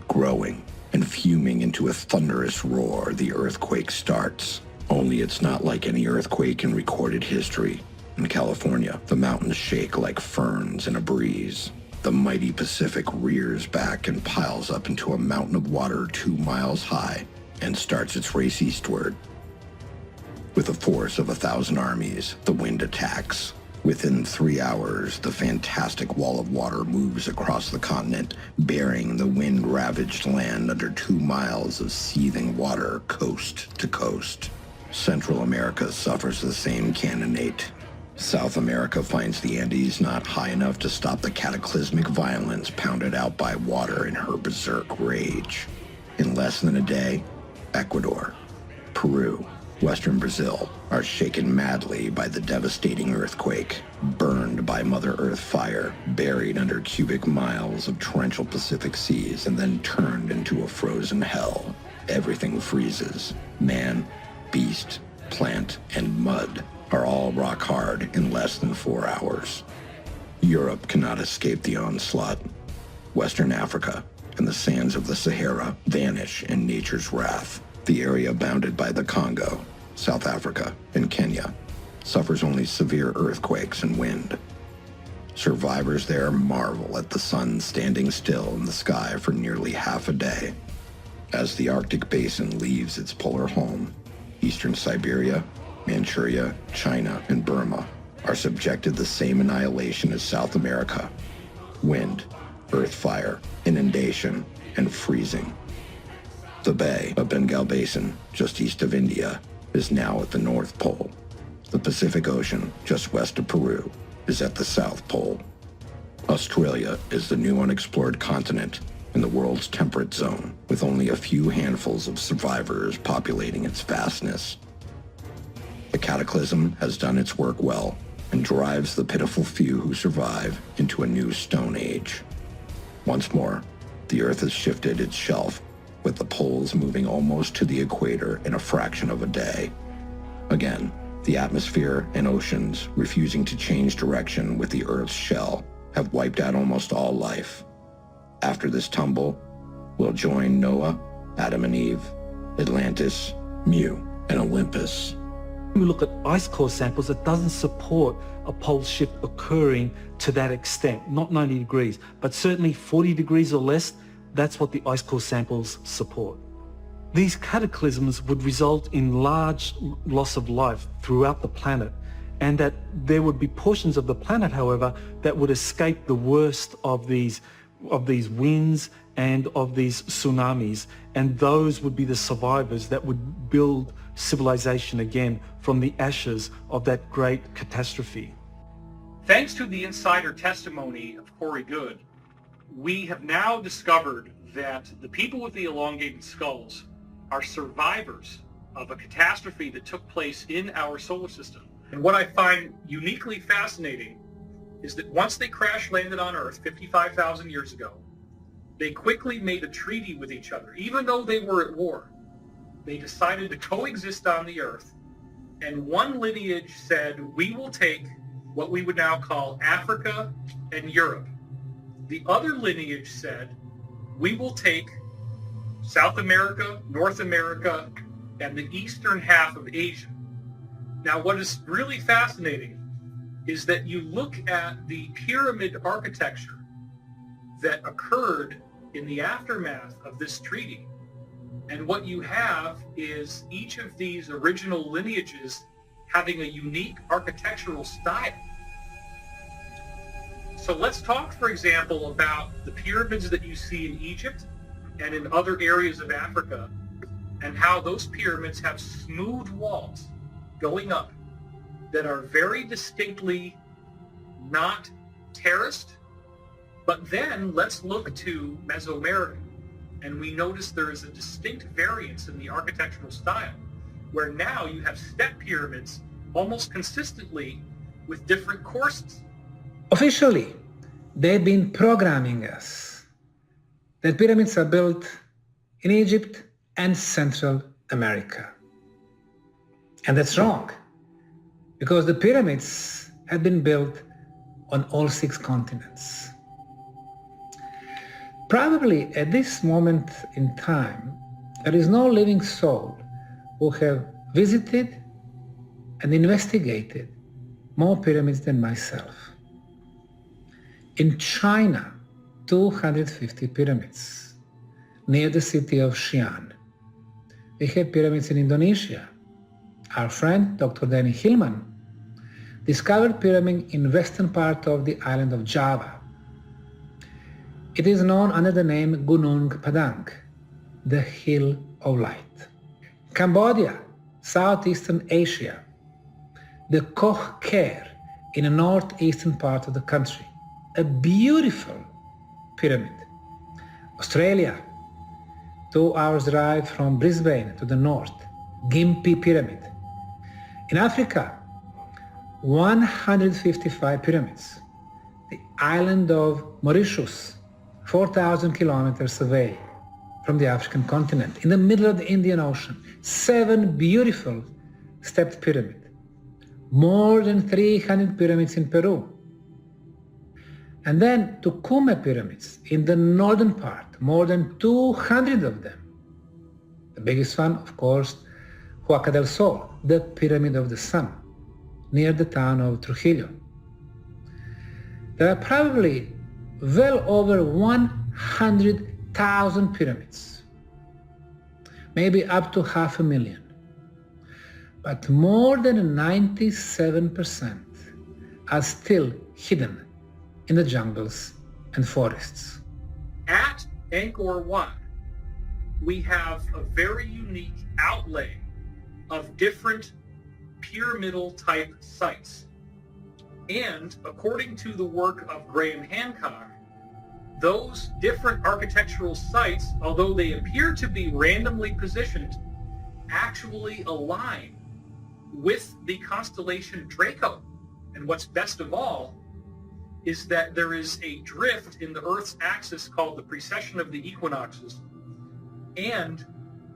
growing and fuming into a thunderous roar, the earthquake starts. Only it's not like any earthquake in recorded history. In California, the mountains shake like ferns in a breeze. The mighty Pacific rears back and piles up into a mountain of water 2 miles high and starts its race eastward. With a force of 1,000 armies, the wind attacks. Within 3 hours, the fantastic wall of water moves across the continent, burying the wind-ravaged land under 2 miles of seething water coast to coast. Central America suffers the same cannonade. South America finds the Andes not high enough to stop the cataclysmic violence pounded out by water in her berserk rage. In less than a day, Ecuador, Peru, Western Brazil are shaken madly by the devastating earthquake, burned by Mother Earth fire, buried under cubic miles of torrential Pacific seas, and then turned into a frozen hell. Everything freezes. Man, beast, plant, and mud are all rock hard in less than 4 hours. Europe cannot escape the onslaught. Western Africa and the sands of the Sahara vanish in nature's wrath. The area bounded by the Congo, South Africa, and Kenya suffers only severe earthquakes and wind. Survivors there marvel at the sun standing still in the sky for nearly half a day. As the Arctic basin leaves its polar home, eastern Siberia, Manchuria, China, and Burma are subjected to the same annihilation as South America. Wind, earth fire, inundation, and freezing. The Bay of Bengal Basin, just east of India, is now at the North Pole. The Pacific Ocean, just west of Peru, is at the South Pole. Australia is the new unexplored continent in the world's temperate zone, with only a few handfuls of survivors populating its vastness. The cataclysm has done its work well and drives the pitiful few who survive into a new Stone Age. Once more, the Earth has shifted its shelf, with the poles moving almost to the equator in a fraction of a day. Again, the atmosphere and oceans, refusing to change direction with the Earth's shell, have wiped out almost all life. After this tumble, we'll join Noah, Adam and Eve, Atlantis, Mu, and Olympus. When we look at ice core samples, it doesn't support a pole shift occurring to that extent, not 90 degrees, but certainly 40 degrees or less. That's what the ice core samples support. These cataclysms would result in large loss of life throughout the planet, and that there would be portions of the planet, however, that would escape the worst of these winds and of these tsunamis, and those would be the survivors that would build civilization again from the ashes of that great catastrophe. Thanks to the insider testimony of Corey Goode, we have now discovered that the people with the elongated skulls are survivors of a catastrophe that took place in our solar system. And what I find uniquely fascinating is that once they crash landed on Earth 55,000 years ago, they quickly made a treaty with each other. Even though they were at war, they decided to coexist on the Earth, and one lineage said, we will take what we would now call Africa and Europe. The other lineage said, we will take South America, North America, and the eastern half of Asia. Now, what is really fascinating is that you look at the pyramid architecture that occurred in the aftermath of this treaty, and what you have is each of these original lineages having a unique architectural style. So let's talk, for example, about the pyramids that you see in Egypt and in other areas of Africa, and how those pyramids have smooth walls going up that are very distinctly not terraced. But then let's look to Mesoamerica, and we notice there is a distinct variance in the architectural style, where now you have step pyramids almost consistently with different courses. Officially, they've been programming us that pyramids are built in Egypt and Central America. And that's wrong, because the pyramids have been built on all 6 continents. Probably at this moment in time, there is no living soul who have visited and investigated more pyramids than myself. In China, 250 pyramids near the city of Xi'an. We have pyramids in Indonesia. Our friend, Dr. Danny Hillman, discovered pyramid in western part of the island of Java. It is known under the name Gunung Padang, the Hill of Light. Cambodia, Southeastern Asia, the Koh Ker in the northeastern part of the country, a beautiful pyramid. Australia, 2 hours drive from Brisbane to the north, Gympie Pyramid. In Africa, 155 pyramids. The island of Mauritius, 4,000 kilometers away from the African continent, in the middle of the Indian Ocean, 7 beautiful stepped pyramids. More than 300 pyramids in Peru. And then Dokument pyramids in the northern part, more than 200 of them. The biggest one, of course, Huaca del Sol, the Pyramid of the Sun, near the town of Trujillo. There are probably well over 100,000 pyramids, maybe up to 500,000. But more than 97% are still hidden in the jungles and forests. At Angkor Wat, we have a very unique outlay of different pyramidal type sites. And according to the work of Graham Hancock, those different architectural sites, although they appear to be randomly positioned, actually align with the constellation Draco. And what's best of all is that there is a drift in the Earth's axis called the precession of the equinoxes, and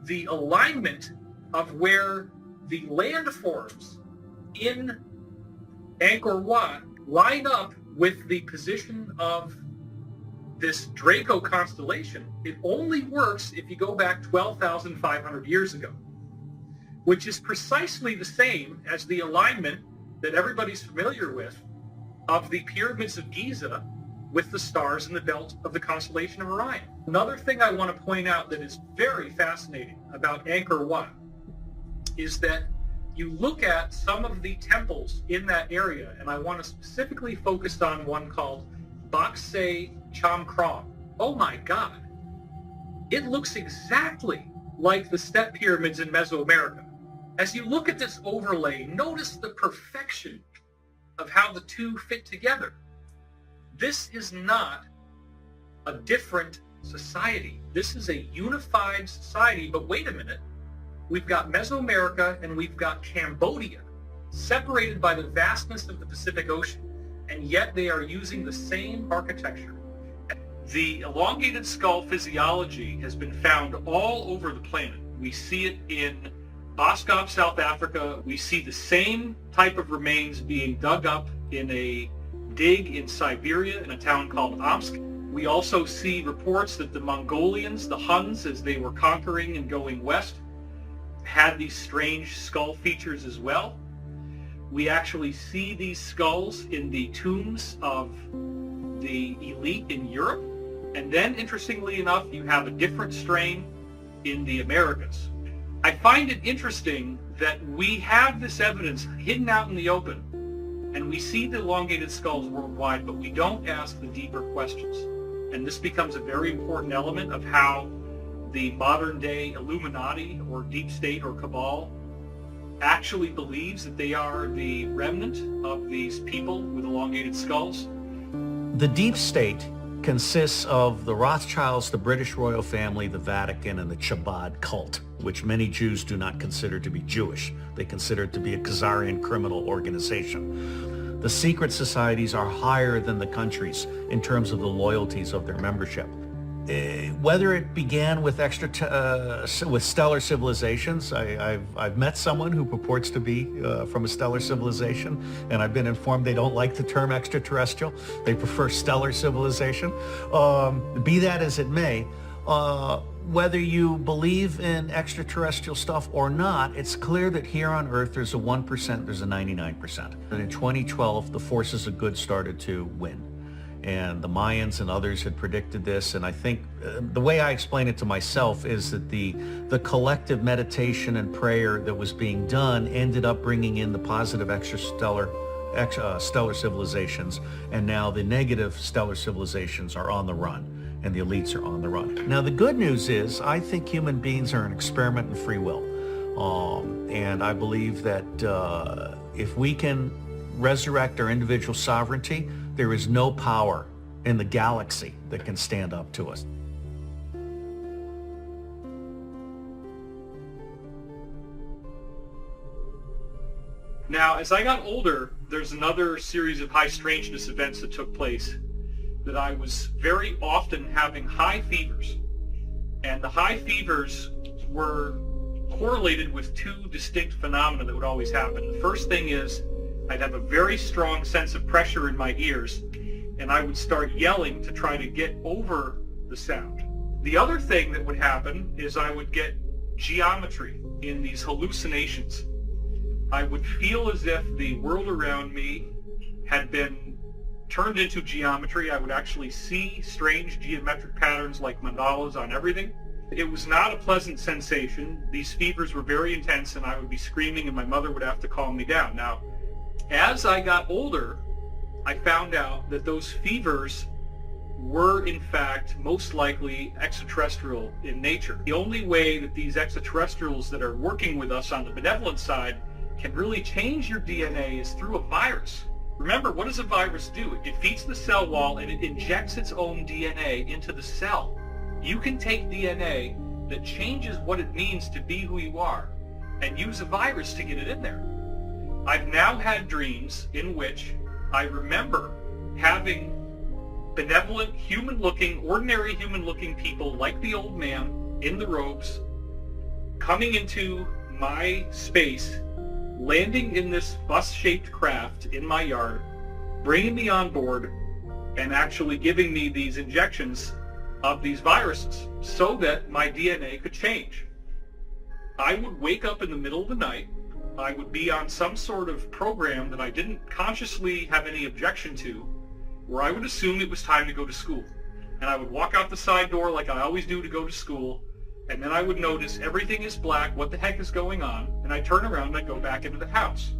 the alignment of where the landforms in Angkor Wat line up with the position of this Draco constellation. It only works if you go back 12,500 years ago, which is precisely the same as the alignment that everybody's familiar with of the pyramids of Giza with the stars in the belt of the constellation of Orion. Another thing I want to point out that is very fascinating about Angkor Wat is that you look at some of the temples in that area, and I want to specifically focus on one called Bakse Chamkrong. Oh my God. It looks exactly like the step pyramids in Mesoamerica. As you look at this overlay, notice the perfection of how the two fit together. This is not a different society. This is a unified society, but wait a minute. We've got Mesoamerica and we've got Cambodia, separated by the vastness of the Pacific Ocean, and yet they are using the same architecture. The elongated skull physiology has been found all over the planet. We see it in Boskop, South Africa. We see the same type of remains being dug up in a dig in Siberia in a town called Omsk. We also see reports that the Mongolians, the Huns, as they were conquering and going west, had these strange skull features as well. We actually see these skulls in the tombs of the elite in Europe. And then, interestingly enough, you have a different strain in the Americas. I find it interesting that we have this evidence hidden out in the open, and we see the elongated skulls worldwide, but we don't ask the deeper questions. And this becomes a very important element of how the modern-day Illuminati or deep state or cabal actually believes that they are the remnant of these people with elongated skulls. The deep state consists of the Rothschilds, the British royal family, the Vatican, and the Chabad cult, which many Jews do not consider to be Jewish. They consider it to be a Khazarian criminal organization. The secret societies are higher than the countries in terms of the loyalties of their membership. Whether it began with with stellar civilizations, I've met someone who purports to be from a stellar civilization, and I've been informed they don't like the term extraterrestrial. They prefer stellar civilization. Be that as it may, whether you believe in extraterrestrial stuff or not, it's clear that here on Earth there's a 1%, there's a 99%. And in 2012, the forces of good started to win. And the Mayans and others had predicted this, and I think the way I explain it to myself is that the collective meditation and prayer that was being done ended up bringing in the positive stellar civilizations, and now the negative stellar civilizations are on the run, and the elites are on the run. Now the good news is I think human beings are an experiment in free will, and I believe that if we can resurrect our individual sovereignty, there is no power in the galaxy that can stand up to us. Now, as I got older, there's another series of high strangeness events that took place that I was very often having high fevers. And the high fevers were correlated with two distinct phenomena that would always happen. The first thing is I'd have a very strong sense of pressure in my ears, and I would start yelling to try to get over the sound. The other thing that would happen is I would get geometry in these hallucinations. I would feel as if the world around me had been turned into geometry. I would actually see strange geometric patterns like mandalas on everything. It was not a pleasant sensation. These fevers were very intense, and I would be screaming, and my mother would have to calm me down. Now, as I got older, I found out that those fevers were in fact most likely extraterrestrial in nature. The only way that these extraterrestrials that are working with us on the benevolent side can really change your DNA is through a virus. Remember, what does a virus do? It defeats the cell wall and it injects its own DNA into the cell. You can take DNA that changes what it means to be who you are and use a virus to get it in there. I've now had dreams in which I remember having benevolent, human-looking, ordinary human-looking people like the old man in the robes coming into my space, landing in this bus-shaped craft in my yard, bringing me on board, and actually giving me these injections of these viruses so that my DNA could change. I would wake up in the middle of the night. I would be on some sort of program that I didn't consciously have any objection to, where I would assume it was time to go to school. And I would walk out the side door like I always do to go to school, And then I would notice everything is black, what the heck is going on? And I turn around and I go back into the house.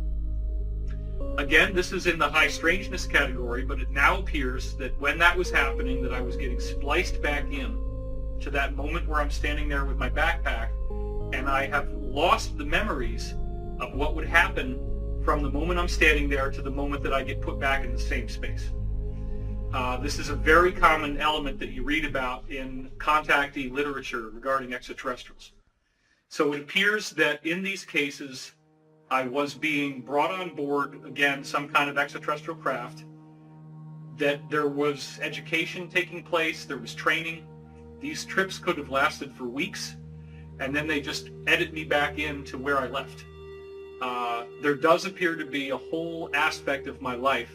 Again, this is in the high strangeness category, but it now appears that when that was happening, that I was getting spliced back in to that moment where I'm standing there with my backpack, and I have lost the memories of what would happen from the moment I'm standing there to the moment that I get put back in the same space. This is a very common element that you read about in contactee literature regarding extraterrestrials. So it appears that in these cases, I was being brought on board, again, some kind of extraterrestrial craft, that there was education taking place, there was training. These trips could have lasted for weeks, and then they just edit me back into where I left. There does appear to be a whole aspect of my life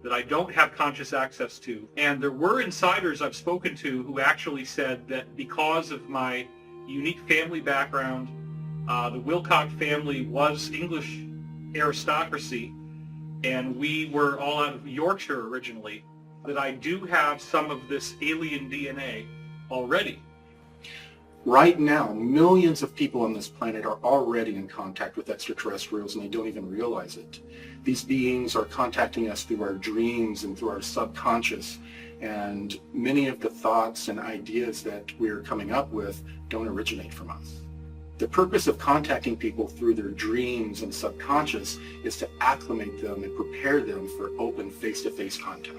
that I don't have conscious access to. And there were insiders I've spoken to who actually said that because of my unique family background, the Wilcox family was English aristocracy, and we were all out of Yorkshire originally, that I do have some of this alien DNA already. Right now, millions of people on this planet are already in contact with extraterrestrials, and they don't even realize it. These beings are contacting us through our dreams and through our subconscious, and many of the thoughts and ideas that we're coming up with don't originate from us. The purpose of contacting people through their dreams and subconscious is to acclimate them and prepare them for open face-to-face contact.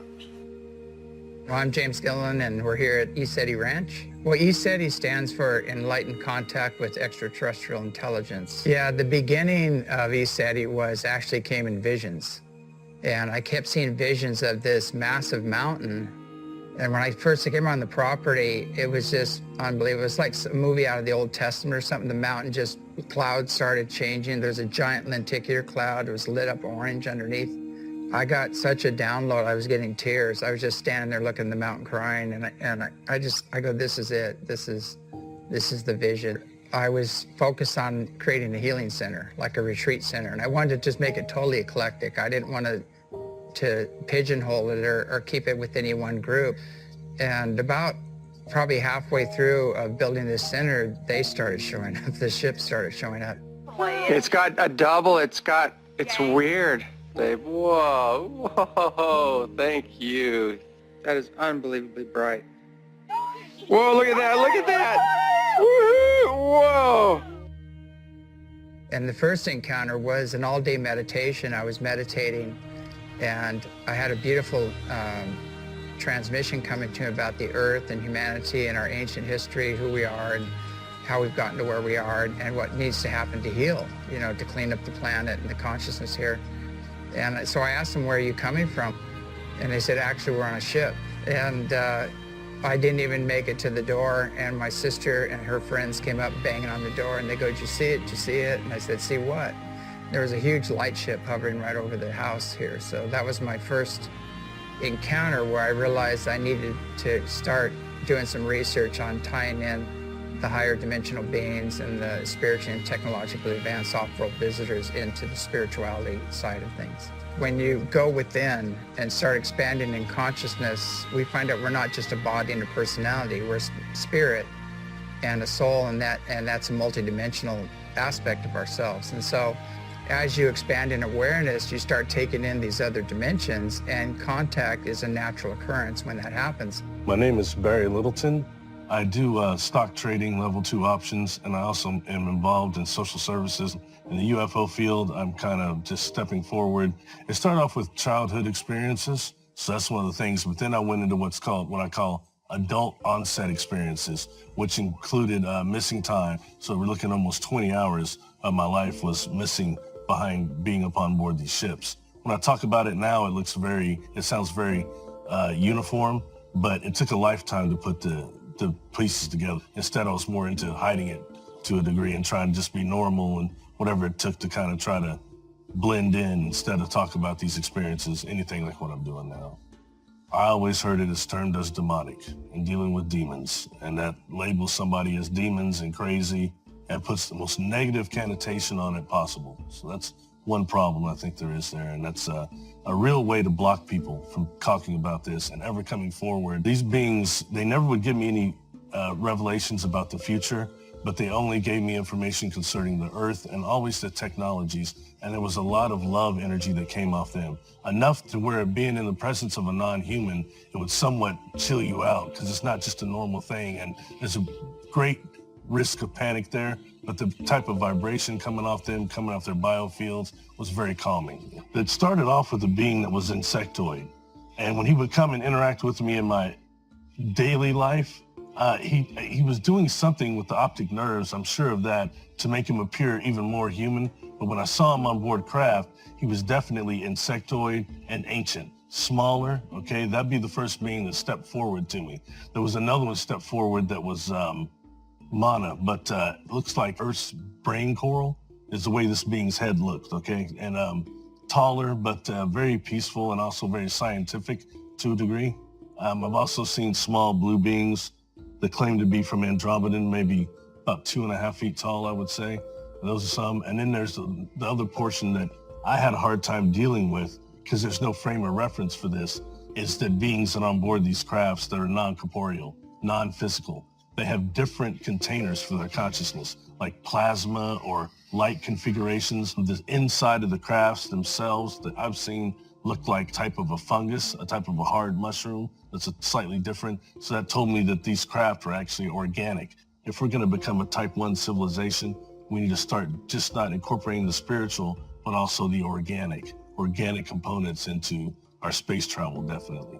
Well, I'm James Gillen, and we're here at ECETI Ranch. Well, ECETI stands for Enlightened Contact with Extraterrestrial Intelligence. Yeah, the beginning of ECETI actually came in visions. And I kept seeing visions of this massive mountain. And when I first came on the property, it was just unbelievable. It was like a movie out of the Old Testament or something. The mountain just, clouds started changing. There's a giant lenticular cloud. It was lit up orange underneath. I got such a download, I was getting tears. I was just standing there looking at the mountain crying, and I go, this is it. This is the vision. I was focused on creating a healing center, like a retreat center, and I wanted to just make it totally eclectic. I didn't want to pigeonhole it or keep it with any one group. And about probably halfway through of building this center, they started showing up. The ships started showing up. It's got a double, it's weird. Whoa, thank you. That is unbelievably bright. Whoa, look at that, Woo-hoo, whoa. And the first encounter was an all-day meditation. I was meditating, and I had a beautiful transmission coming to me about the earth and humanity and our ancient history, who we are and how we've gotten to where we are, and what needs to happen to heal, to clean up the planet and the consciousness here. And so I asked them, where are you coming from? And they said, actually, we're on a ship. And I didn't even make it to the door, and my sister and her friends came up banging on the door, and they go, did you see it? Did you see it? And I said, see what? There was a huge light ship hovering right over the house here. So that was my first encounter where I realized I needed to start doing some research on tying in the higher dimensional beings and the spiritually and technologically advanced off-world visitors into the spirituality side of things. When you go within and start expanding in consciousness, we find out we're not just a body and a personality, we're a spirit and a soul, and that's a multidimensional aspect of ourselves. And so as you expand in awareness, you start taking in these other dimensions, and contact is a natural occurrence when that happens. My name is Barry Littleton. I do stock trading, level 2 options, and I also am involved in social services. In the UFO field, I'm kind of just stepping forward. It started off with childhood experiences, so that's one of the things, but then I went into what I call adult onset experiences, which included missing time. So we're looking almost 20 hours of my life was missing behind being upon board these ships. When I talk about it now, it sounds very uniform, but it took a lifetime to put the pieces together. Instead, I was more into hiding it to a degree and trying to just be normal and whatever it took to kind of try to blend in instead of talk about these experiences, anything like what I'm doing now. I always heard it as termed as demonic and dealing with demons, and that labels somebody as demons and crazy and puts the most negative connotation on it possible. So that's one problem I think there is there, and that's a real way to block people from talking about this and ever coming forward. These beings, they never would give me any revelations about the future, but they only gave me information concerning the Earth and always the technologies, and there was a lot of love energy that came off them. Enough to where being in the presence of a non-human, it would somewhat chill you out because it's not just a normal thing, and there's a great risk of panic there, but the type of vibration coming off them, coming off their biofields, was very calming. It started off with a being that was insectoid, and when he would come and interact with me in my daily life, he was doing something with the optic nerves, I'm sure of that, to make him appear even more human. But when I saw him on board craft, he was definitely insectoid and ancient. Smaller, okay? That'd be the first being that stepped forward to me. There was another one stepped forward that was Mana, but it looks like Earth's brain coral is the way this being's head looked, okay? And taller, but very peaceful and also very scientific to a degree. I've also seen small blue beings that claim to be from Andromeda, maybe about 2.5 feet tall, I would say. Those are some. And then there's the other portion that I had a hard time dealing with because there's no frame of reference for this, is that beings that are on board these crafts that are non-corporeal, non-physical, they have different containers for their consciousness, like plasma or light configurations. The inside of the crafts themselves that I've seen look like type of a fungus, a type of a hard mushroom that's slightly different. So that told me that these craft are actually organic. If we're going to become a type 1 civilization, we need to start just not incorporating the spiritual, but also the organic components into our space travel, definitely.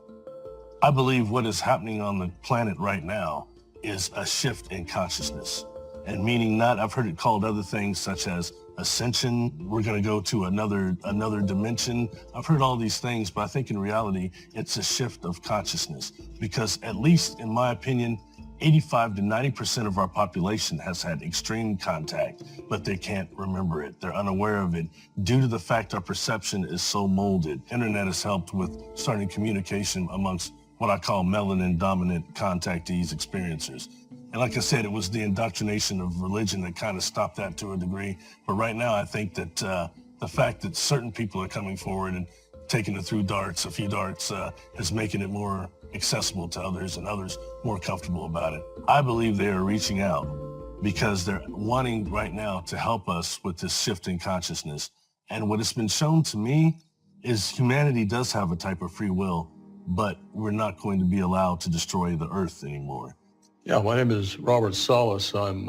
I believe what is happening on the planet right now is a shift in consciousness. And meaning not, I've heard it called other things such as ascension, we're going to go to another dimension. I've heard all these things, but I think in reality, it's a shift of consciousness. Because at least in my opinion, 85 to 90% of our population has had extreme contact, but they can't remember it. They're unaware of it due to the fact our perception is so molded. Internet has helped with starting communication amongst what I call melanin-dominant contactees, experiencers. And like I said, it was the indoctrination of religion that kind of stopped that to a degree. But right now, I think that the fact that certain people are coming forward and taking it through darts, a few darts, is making it more accessible to others and others more comfortable about it. I believe they are reaching out because they're wanting right now to help us with this shift in consciousness. And what has been shown to me is humanity does have a type of free will, but we're not going to be allowed to destroy the earth anymore. Yeah, my name is Robert Salas. I'm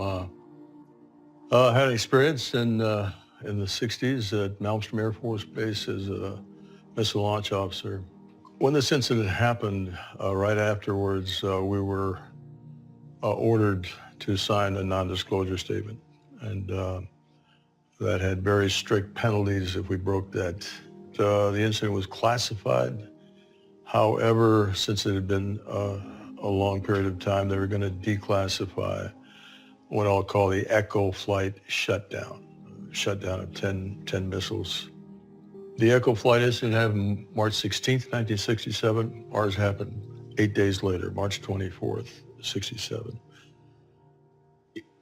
had experience in the 60s at Malmstrom Air Force Base as a missile launch officer. When this incident happened, right afterwards, we were ordered to sign a non-disclosure statement, and that had very strict penalties if we broke that. The incident was classified. However, since it had been a long period of time, they were going to declassify what I'll call the Echo flight shutdown of 10 missiles. The Echo flight incident happened March 16th, 1967. Ours happened 8 days later, March 24th, 67.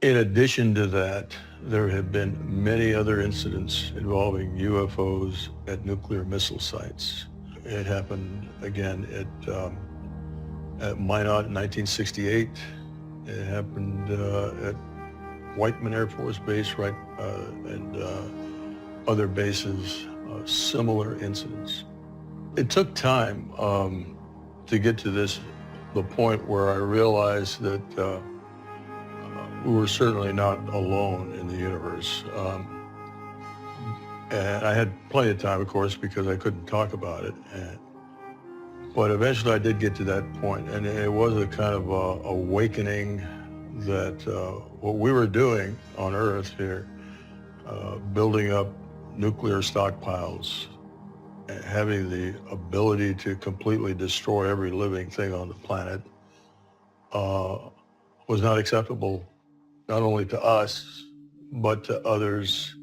In addition to that, there have been many other incidents involving UFOs at nuclear missile sites. It happened again at Minot in 1968. It happened at Whiteman Air Force Base, right, and other bases, similar incidents. It took time to get to the point where I realized that we were certainly not alone in the universe. And I had plenty of time, of course, because I couldn't talk about it. But eventually I did get to that point, and it was a kind of awakening that what we were doing on Earth here, building up nuclear stockpiles, having the ability to completely destroy every living thing on the planet, was not acceptable, not only to us, but to others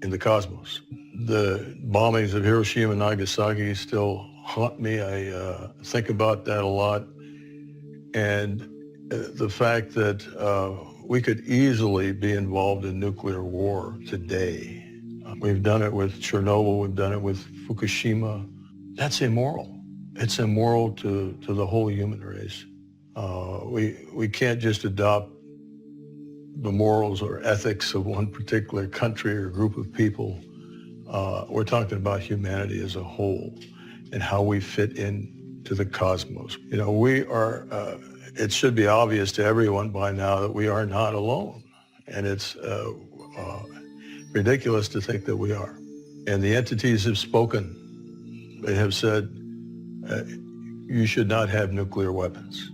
in the cosmos. The bombings of Hiroshima and Nagasaki still haunt me. I think about that a lot. And the fact that we could easily be involved in nuclear war today. We've done it with Chernobyl, we've done it with Fukushima. That's immoral. It's immoral to the whole human race. We can't just adopt the morals or ethics of one particular country or group of people. We're talking about humanity as a whole and how we fit into the cosmos. You know, we are, it should be obvious to everyone by now that we are not alone. And it's ridiculous to think that we are. And the entities have spoken. They have said, you should not have nuclear weapons.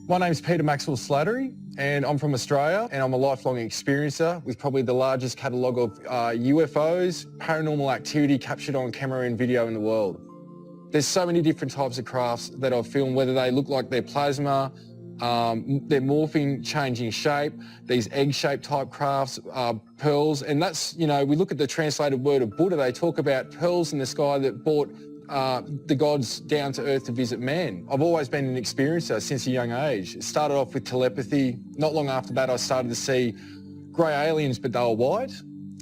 My name's Peter Maxwell Slattery, and I'm from Australia, and I'm a lifelong experiencer with probably the largest catalogue of UFOs, paranormal activity captured on camera and video in the world. There's so many different types of crafts that I've filmed, whether they look like they're plasma, they're morphing, changing shape, these egg-shaped type crafts, pearls, and that's, you know, we look at the translated word of Buddha, they talk about pearls in the sky that brought the gods down to earth to visit man. I've always been an experiencer since a young age. It started off with telepathy. Not long after that, I started to see grey aliens, but they were white.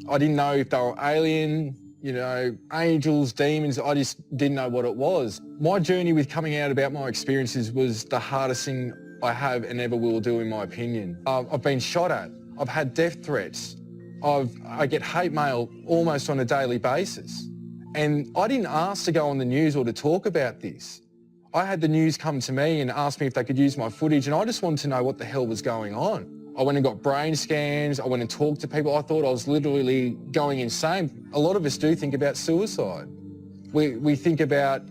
I didn't know if they were alien, you know, angels, demons. I just didn't know what it was. My journey with coming out about my experiences was the hardest thing I have and ever will do, in my opinion. I've been shot at. I've had death threats. I get hate mail almost on a daily basis. And I didn't ask to go on the news or to talk about this. I had the news come to me and ask me if they could use my footage, and I just wanted to know what the hell was going on. I went and got brain scans. I went and talked to people. I thought I was literally going insane. A lot of us do think about suicide. We think about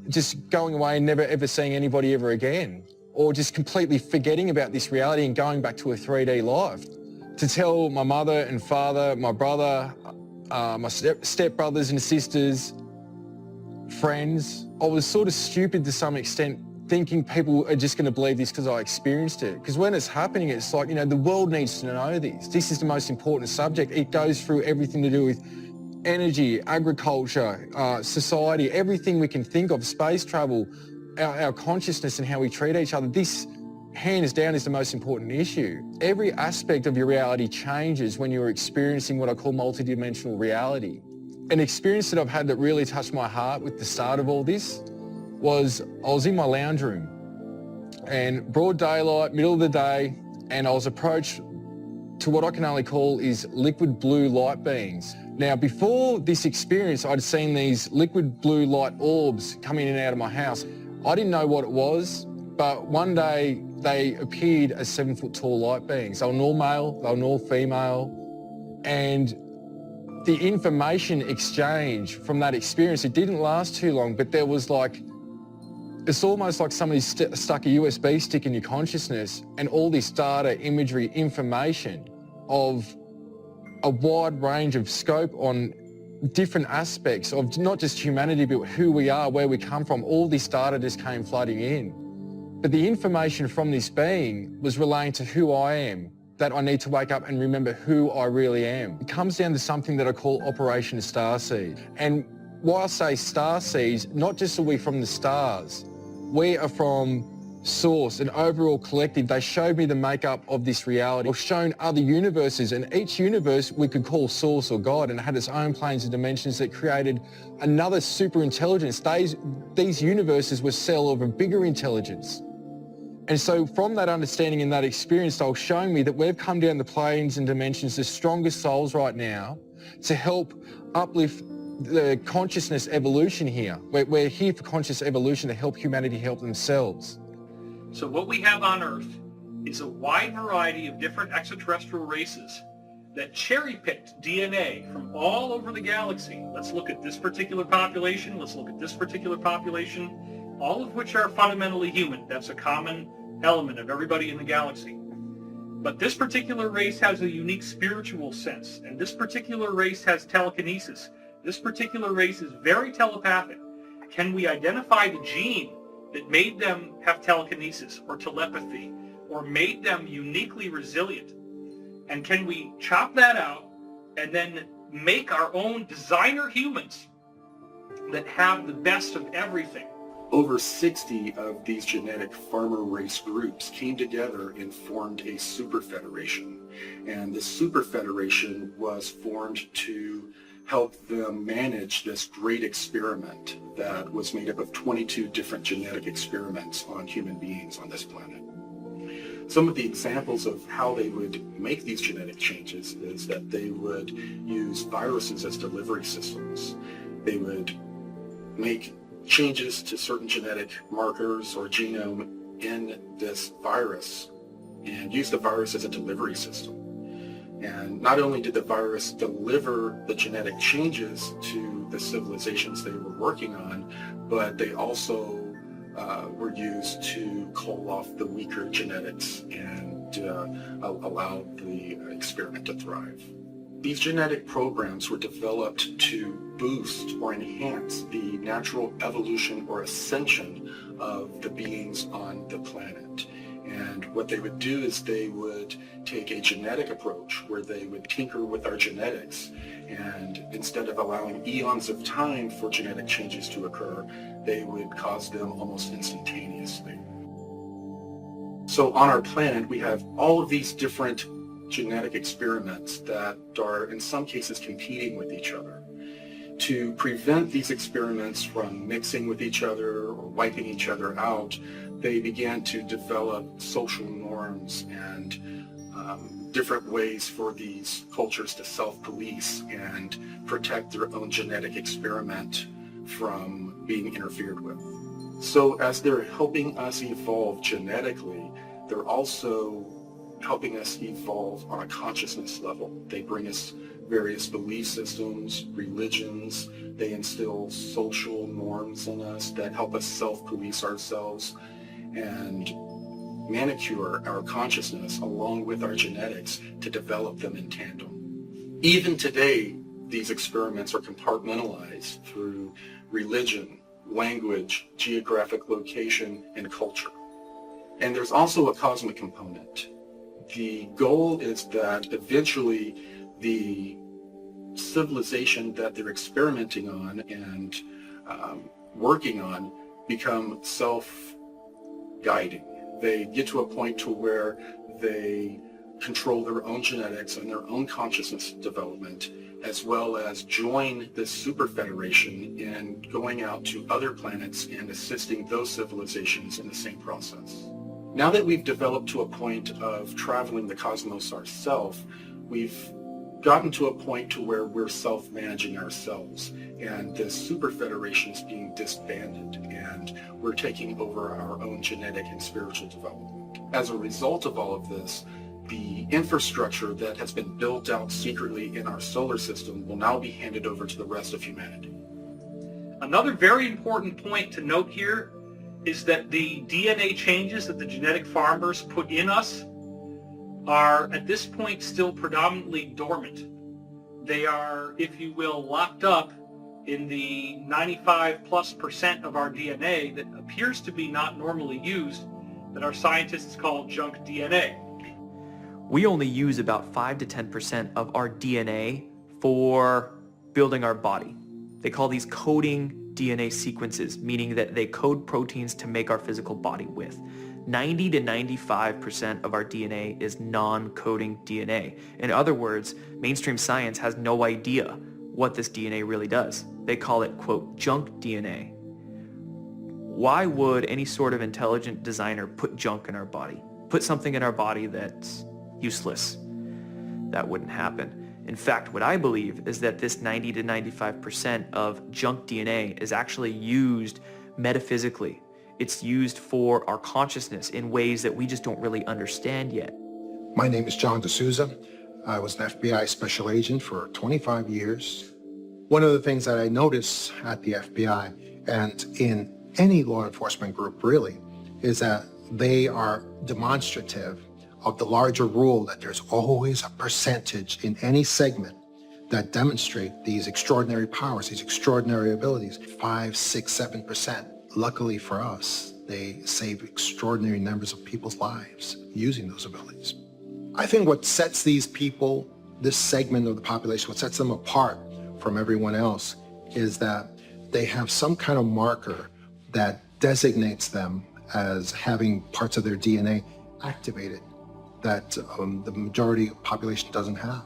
just going away and never ever seeing anybody ever again, or just completely forgetting about this reality and going back to a 3D life. To tell my mother and father, my brother, my stepbrothers and sisters, friends, I was sort of stupid to some extent, thinking people are just going to believe this because I experienced it. Because when it's happening, it's like, you know, the world needs to know this. This is the most important subject. It goes through everything to do with energy, agriculture, society, everything we can think of, space travel, our consciousness and how we treat each other. This, hands down, is the most important issue. Every aspect of your reality changes when you're experiencing what I call multidimensional reality. An experience that I've had that really touched my heart with the start of all this was I was in my lounge room and broad daylight, middle of the day, and I was approached to what I can only call is liquid blue light beings. Now, before this experience, I'd seen these liquid blue light orbs coming in and out of my house. I didn't know what it was, but one day they appeared as 7-foot tall light beings. They were all male, they were all female, and the information exchange from that experience, it didn't last too long, but there was like, it's almost like somebody stuck a USB stick in your consciousness and all this data, imagery, information of a wide range of scope on different aspects of not just humanity, but who we are, where we come from. All this data just came flooding in. But the information from this being was relating to who I am, that I need to wake up and remember who I really am. It comes down to something that I call Operation Starseed. And why I say starseeds, not just are we from the stars, we are from Source, an overall collective. They showed me the makeup of this reality. I've shown other universes, and each universe we could call Source or God, and it had its own planes and dimensions that created another super intelligence. These universes were cell of a bigger intelligence. And so from that understanding and that experience, they were showing me that we've come down the planes and dimensions, the strongest souls right now, to help uplift the consciousness evolution here. We're here for conscious evolution to help humanity help themselves. So what we have on Earth is a wide variety of different extraterrestrial races that cherry-picked DNA from all over the galaxy. Let's look at this particular population, let's look at this particular population, all of which are fundamentally human. That's a common element of everybody in the galaxy. But this particular race has a unique spiritual sense, and this particular race has telekinesis. This particular race is very telepathic. Can we identify the gene that made them have telekinesis or telepathy or made them uniquely resilient? And can we chop that out and then make our own designer humans that have the best of everything? Over 60 of these genetic farmer race groups came together and formed a super federation. And this super federation was formed to help them manage this great experiment that was made up of 22 different genetic experiments on human beings on this planet. Some of the examples of how they would make these genetic changes is that they would use viruses as delivery systems. They would make changes to certain genetic markers or genome in this virus and use the virus as a delivery system. And not only did the virus deliver the genetic changes to the civilizations they were working on, but they also were used to call off the weaker genetics and allow the experiment to thrive. These genetic programs were developed to boost or enhance the natural evolution or ascension of the beings on the planet. And what they would do is they would take a genetic approach where they would tinker with our genetics, and instead of allowing eons of time for genetic changes to occur, they would cause them almost instantaneously. So on our planet, we have all of these different genetic experiments that are in some cases competing with each other. To prevent these experiments from mixing with each other or wiping each other out, they began to develop social norms and different ways for these cultures to self-police and protect their own genetic experiment from being interfered with. So as they're helping us evolve genetically, they're also helping us evolve on a consciousness level. They bring us various belief systems, religions. They instill social norms in us that help us self-police ourselves and manicure our consciousness along with our genetics to develop them in tandem. Even today, these experiments are compartmentalized through religion, language, geographic location, and culture. And there's also a cosmic component. The goal is that eventually the civilization that they're experimenting on and working on become self-guiding. They get to a point to where they control their own genetics and their own consciousness development, as well as join this super federation in going out to other planets and assisting those civilizations in the same process. Now that we've developed to a point of traveling the cosmos ourselves, we've gotten to a point to where we're self-managing ourselves, and this super federation is being disbanded, and we're taking over our own genetic and spiritual development. As a result of all of this, the infrastructure that has been built out secretly in our solar system will now be handed over to the rest of humanity. Another very important point to note here is that the DNA changes that the genetic farmers put in us are at this point still predominantly dormant. They are, if you will, locked up in the 95+% of our DNA that appears to be not normally used, that our scientists call junk DNA. We only use about 5 to 10% of our DNA for building our body. They call these coding DNA sequences, meaning that they code proteins to make our physical body with. 90 to 95% of our DNA is non-coding DNA. In other words, mainstream science has no idea what this DNA really does. They call it, quote, junk DNA. Why would any sort of intelligent designer put junk in our body? Put something in our body that's useless? That wouldn't happen. In fact, what I believe is that this 90 to 95% of junk DNA is actually used metaphysically. It's used for our consciousness in ways that we just don't really understand yet. My name is John D'Souza. I was an FBI special agent for 25 years. One of the things that I notice at the FBI and in any law enforcement group really is that they are demonstrative of the larger rule that there's always a percentage in any segment that demonstrate these extraordinary powers, these extraordinary abilities, 5, 6, 7%. Luckily for us, they save extraordinary numbers of people's lives using those abilities. I think what sets these people, this segment of the population, what sets them apart from everyone else is that they have some kind of marker that designates them as having parts of their DNA activated that the majority of the population doesn't have.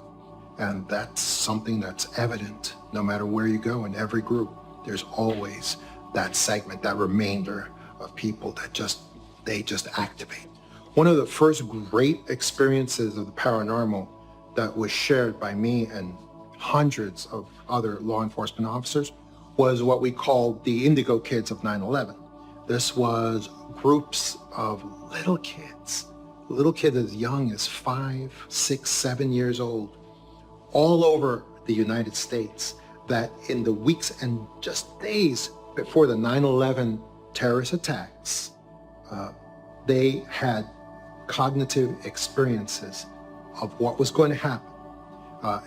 And that's something that's evident No matter where you go in every group, there's always that segment, that remainder of people that they just activate. One of the first great experiences of the paranormal that was shared by me and hundreds of other law enforcement officers was what we called the Indigo Kids of 9/11. This was groups of little kids as young as 5, 6, 7 years old, all over the United States, that in the weeks and just days before the 9/11 terrorist attacks, they had cognitive experiences of what was going to happen.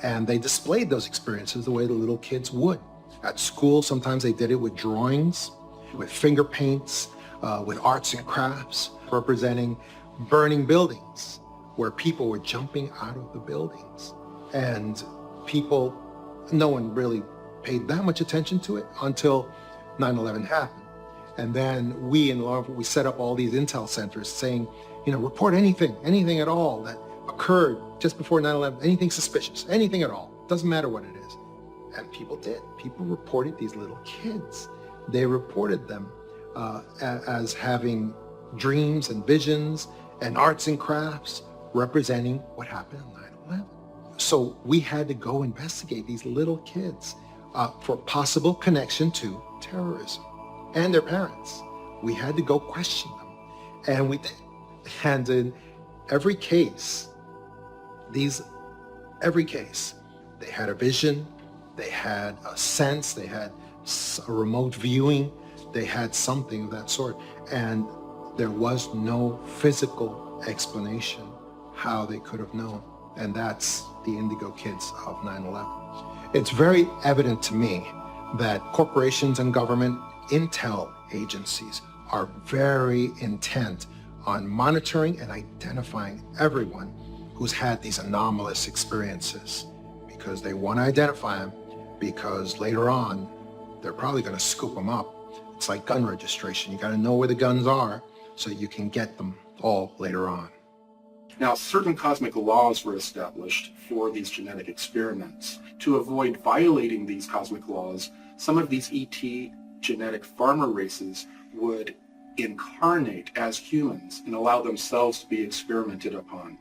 And they displayed those experiences the way the little kids would. At school, sometimes they did it with drawings, with finger paints, with arts and crafts, representing burning buildings where people were jumping out of the buildings. And people, no one really paid that much attention to it until 9/11 happened. And then we in law, we set up all these intel centers saying, report anything at all that occurred just before 9/11, anything suspicious, anything at all, doesn't matter what it is. And people did. People reported these little kids. They reported them as having dreams and visions and arts and crafts representing what happened on 9/11. So we had to go investigate these little kids for possible connection to terrorism and their parents. We had to go question them, and we did. And in every case, they had a vision, they had a sense, they had a remote viewing, they had something of that sort, and there was no physical explanation how they could have known. And that's the Indigo Kids of 9/11. It's very evident to me that corporations and government intel agencies are very intent on monitoring and identifying everyone who's had these anomalous experiences, because they want to identify them, because later on they're probably going to scoop them up. It's like gun registration. You got to know where the guns are so you can get them all later on. Now, certain cosmic laws were established for these genetic experiments. To avoid violating these cosmic laws, some of these ET genetic farmer races would incarnate as humans and allow themselves to be experimented upon.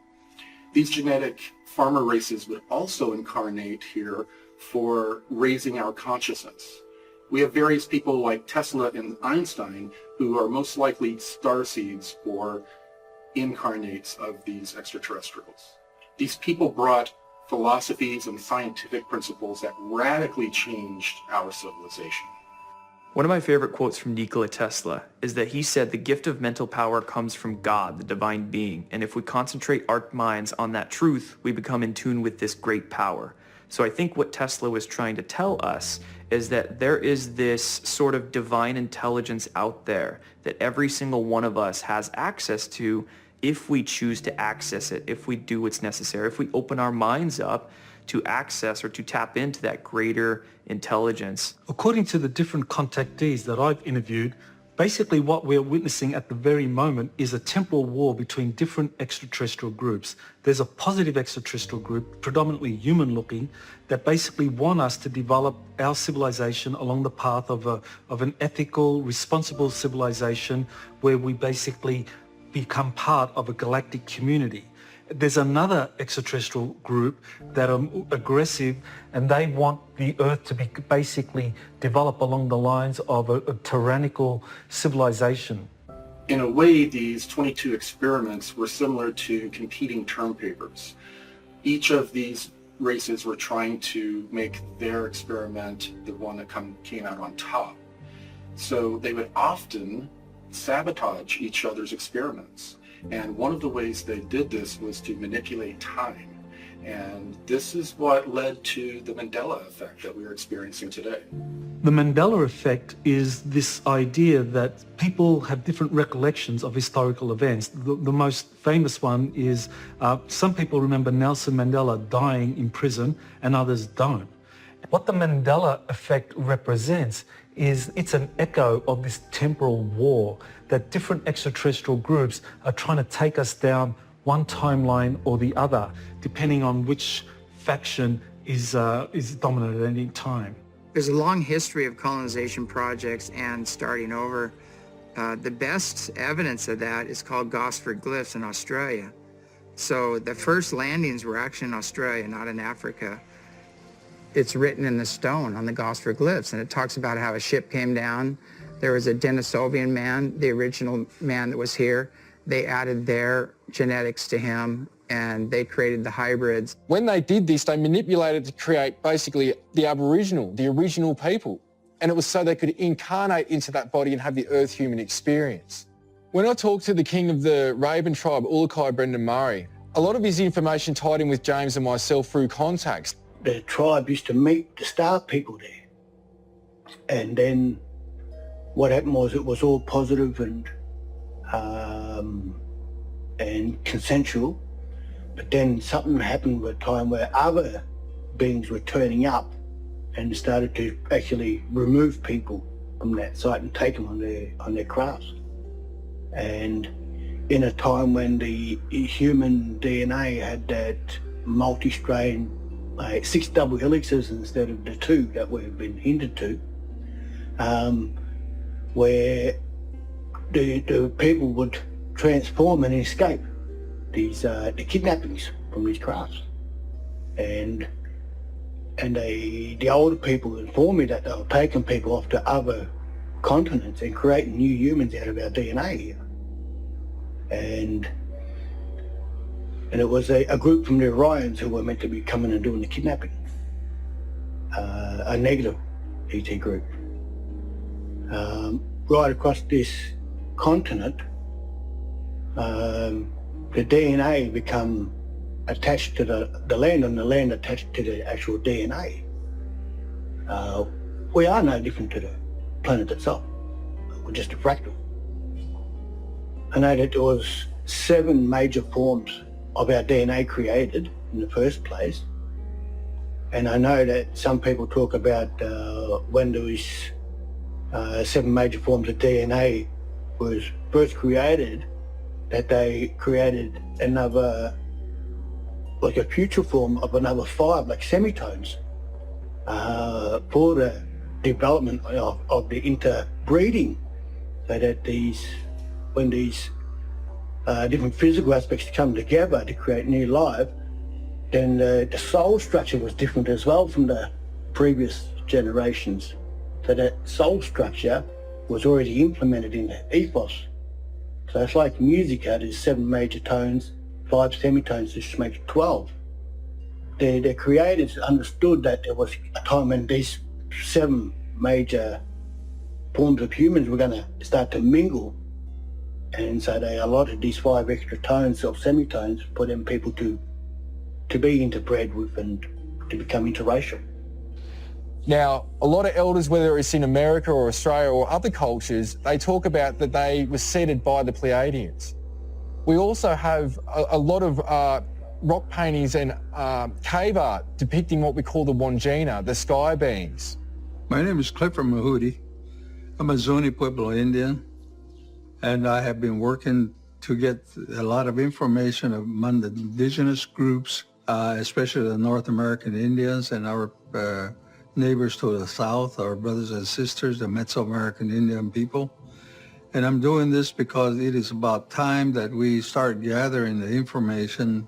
These genetic farmer races would also incarnate here for raising our consciousness. We have various people like Tesla and Einstein who are most likely starseeds or incarnates of these extraterrestrials. These people brought philosophies and scientific principles that radically changed our civilization. One of my favorite quotes from Nikola Tesla is that he said the gift of mental power comes from God, the divine being, and if we concentrate our minds on that truth, we become in tune with this great power. So I think what Tesla was trying to tell us is that there is this sort of divine intelligence out there that every single one of us has access to if we choose to access it, if we do what's necessary, if we open our minds up to access or to tap into that greater intelligence. According to the different contactees that I've interviewed, basically what we're witnessing at the very moment is a temporal war between different extraterrestrial groups. There's a positive extraterrestrial group, predominantly human-looking, that basically want us to develop our civilization along the path of an ethical, responsible civilization where we basically become part of a galactic community. There's another extraterrestrial group that are aggressive, and they want the Earth to be basically develop along the lines of a tyrannical civilization. In a way, these 22 experiments were similar to competing term papers. Each of these races were trying to make their experiment the one that came out on top. So they would often sabotage each other's experiments. And one of the ways they did this was to manipulate time. And this is what led to the Mandela effect that we're experiencing today. The Mandela effect is this idea that people have different recollections of historical events. The most famous one is some people remember Nelson Mandela dying in prison and others don't. What the Mandela effect represents is it's an echo of this temporal war that different extraterrestrial groups are trying to take us down one timeline or the other, depending on which faction is dominant at any time. There's a long history of colonization projects and starting over. The best evidence of that is called Gosford glyphs in Australia. So the first landings were actually in Australia, not in Africa. It's written in the stone on the Gosford glyphs, and it talks about how a ship came down. There was a Denisovian man, the original man that was here. They added their genetics to him, and they created the hybrids. When they did this, they manipulated to create basically the Aboriginal, the original people. And it was so they could incarnate into that body and have the Earth human experience. When I talked to the king of the Raven tribe, Ulukai Brendan Murray, a lot of his information tied in with James and myself through contacts. The tribe used to meet the star people there. And then what happened was it was all positive and consensual. But then something happened with time where other beings were turning up and started to actually remove people from that site and take them on their crafts. And in a time when the human DNA had that multi-strain, 6 double helixes instead of the 2 that we've been hinted to, where the people would transform and escape these the kidnappings from these crafts. And the older people informed me that they were taking people off to other continents and creating new humans out of our DNA here. And it was a group from the Orions who were meant to be coming and doing the kidnapping. A negative ET group. Right across this continent, the DNA become attached to the land and the land attached to the actual DNA. We are no different to the planet itself. We're just a fractal. I know that there was 7 major forms of our DNA created in the first place. And I know that some people talk about when there was 7 major forms of DNA was first created, that they created another, like a future form of another 5, like semitones, for the development of the interbreeding, so that when these different physical aspects come together to create new life, then the soul structure was different as well from the previous generations. So that soul structure was already implemented in the ethos. So it's like music, there's 7 major tones, 5 semitones, which makes 12. The creators understood that there was a time when these 7 major forms of humans were going to start to mingle. And so they allotted these 5 extra tones or semitones for them people to be interbred with and to become interracial. Now, a lot of elders, whether it's in America or Australia or other cultures, they talk about that they were seeded by the Pleiadians. We also have a lot of rock paintings and cave art depicting what we call the Wangina, the sky beings. My name is Clifford Mahudi. I'm a Zuni Pueblo Indian, and I have been working to get a lot of information among the indigenous groups, especially the North American Indians and our neighbors to the south, our brothers and sisters, the Mesoamerican Indian people. And I'm doing this because it is about time that we start gathering the information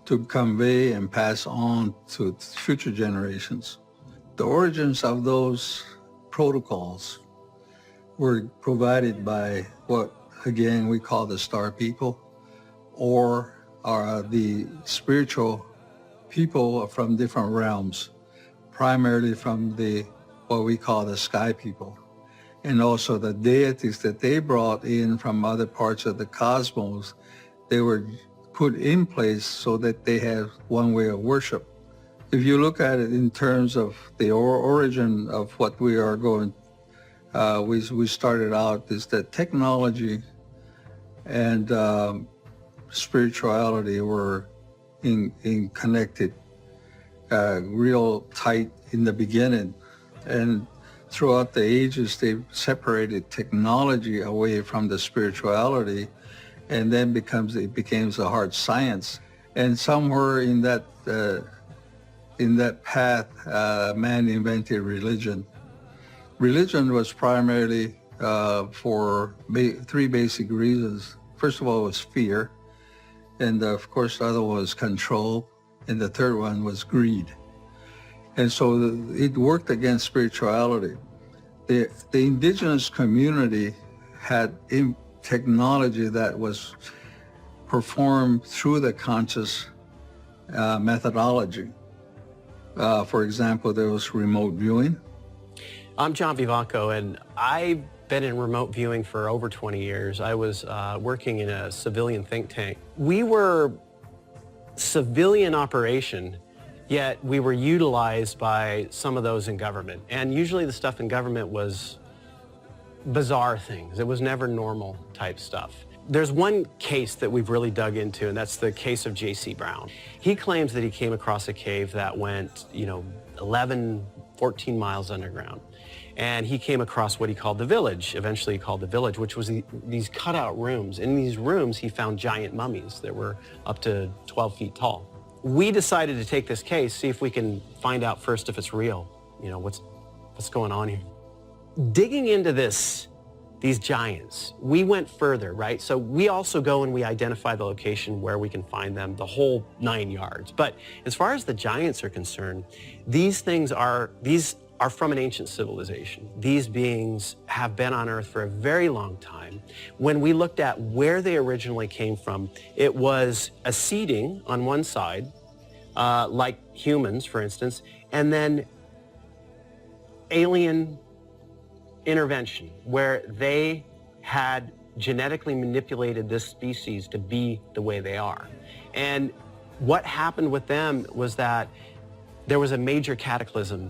to convey and pass on to future generations. The origins of those protocols were provided by what, again, we call the star people, or are the spiritual people from different realms, primarily from what we call the sky people, and also the deities that they brought in from other parts of the cosmos. They were put in place so that they have one way of worship. If you look at it in terms of the origin of what we are going, we started out is that technology and spirituality were in connected, real tight in the beginning, and throughout the ages they separated technology away from the spirituality, and then it becomes a hard science. And somewhere in that in that path, man invented religion. Religion was primarily for three basic reasons. First of all, was fear. And of course, the other one was control. And the third one was greed. And so it worked against spirituality. The indigenous community had technology that was performed through the conscious methodology. For example, there was remote viewing. I'm John Vivanco, and I've been in remote viewing for over 20 years. I was working in a civilian think tank. We were civilian operation, yet we were utilized by some of those in government. And usually the stuff in government was bizarre things. It was never normal type stuff. There's one case that we've really dug into, and that's the case of J.C. Brown. He claims that he came across a cave that went, 11, 14 miles underground. And he came across what he called the village, eventually he called the village, which was these cutout rooms. In these rooms, he found giant mummies that were up to 12 feet tall. We decided to take this case, see if we can find out first if it's real. What's going on here? Digging into these giants, we went further, right? So we also go and we identify the location where we can find them, the whole 9 yards. But as far as the giants are concerned, these are from an ancient civilization. These beings have been on Earth for a very long time. When we looked at where they originally came from, it was a seeding on one side, like humans, for instance, and then alien intervention, where they had genetically manipulated this species to be the way they are. And what happened with them was that there was a major cataclysm.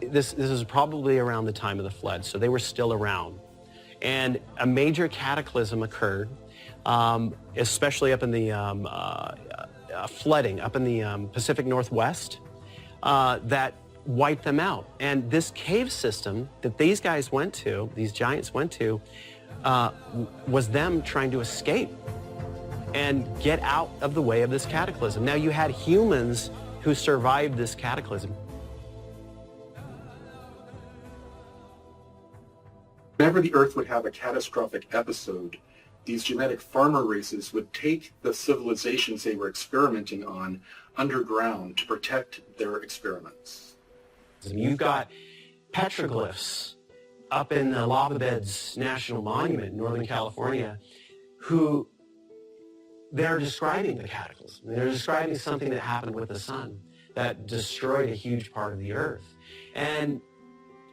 This is probably around the time of the flood, so they were still around. And a major cataclysm occurred, especially up in the flooding, up in the Pacific Northwest, that wiped them out. And this cave system that these guys went to, these giants went to, was them trying to escape and get out of the way of this cataclysm. Now you had humans who survived this cataclysm. Whenever the Earth would have a catastrophic episode, these genetic farmer races would take the civilizations they were experimenting on underground to protect their experiments. You've got petroglyphs up in the Lava Beds National Monument in Northern California who they're describing the cataclysm. They're describing something that happened with the sun that destroyed a huge part of the Earth. And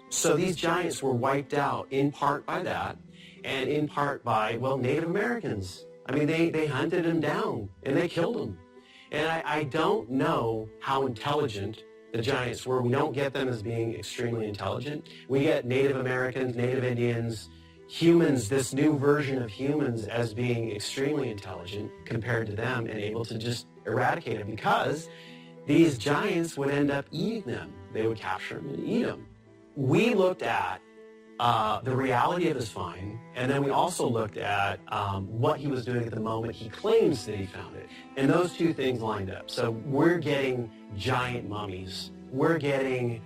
so these giants were wiped out in part by that and in part by, Native Americans. I mean, they hunted them down and they killed them. And I don't know how intelligent the giants were. We don't get them as being extremely intelligent. We get Native Americans, Native Indians, humans, this new version of humans as being extremely intelligent compared to them and able to just eradicate them because these giants would end up eating them. They would capture them and eat them. We looked at the reality of his find, and then we also looked at what he was doing at the moment he claims that he found it. And those two things lined up. So we're getting giant mummies. We're getting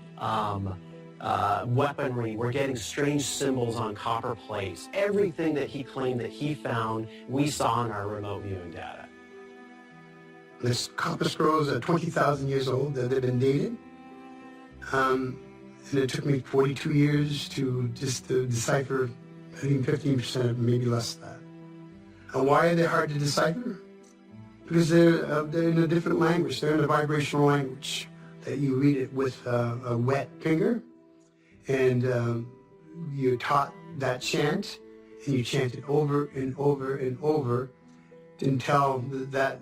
weaponry. We're getting strange symbols on copper plates. Everything that he claimed that he found, we saw in our remote viewing data. This copper scrolls are 20,000 years old. They've been dated. And it took me 42 years to decipher, I think 15%, maybe less than that. And why are they hard to decipher? Because they're in a different language. They're in a vibrational language that you read it with a wet finger, and you're taught that chant, and you chant it over and over and over until that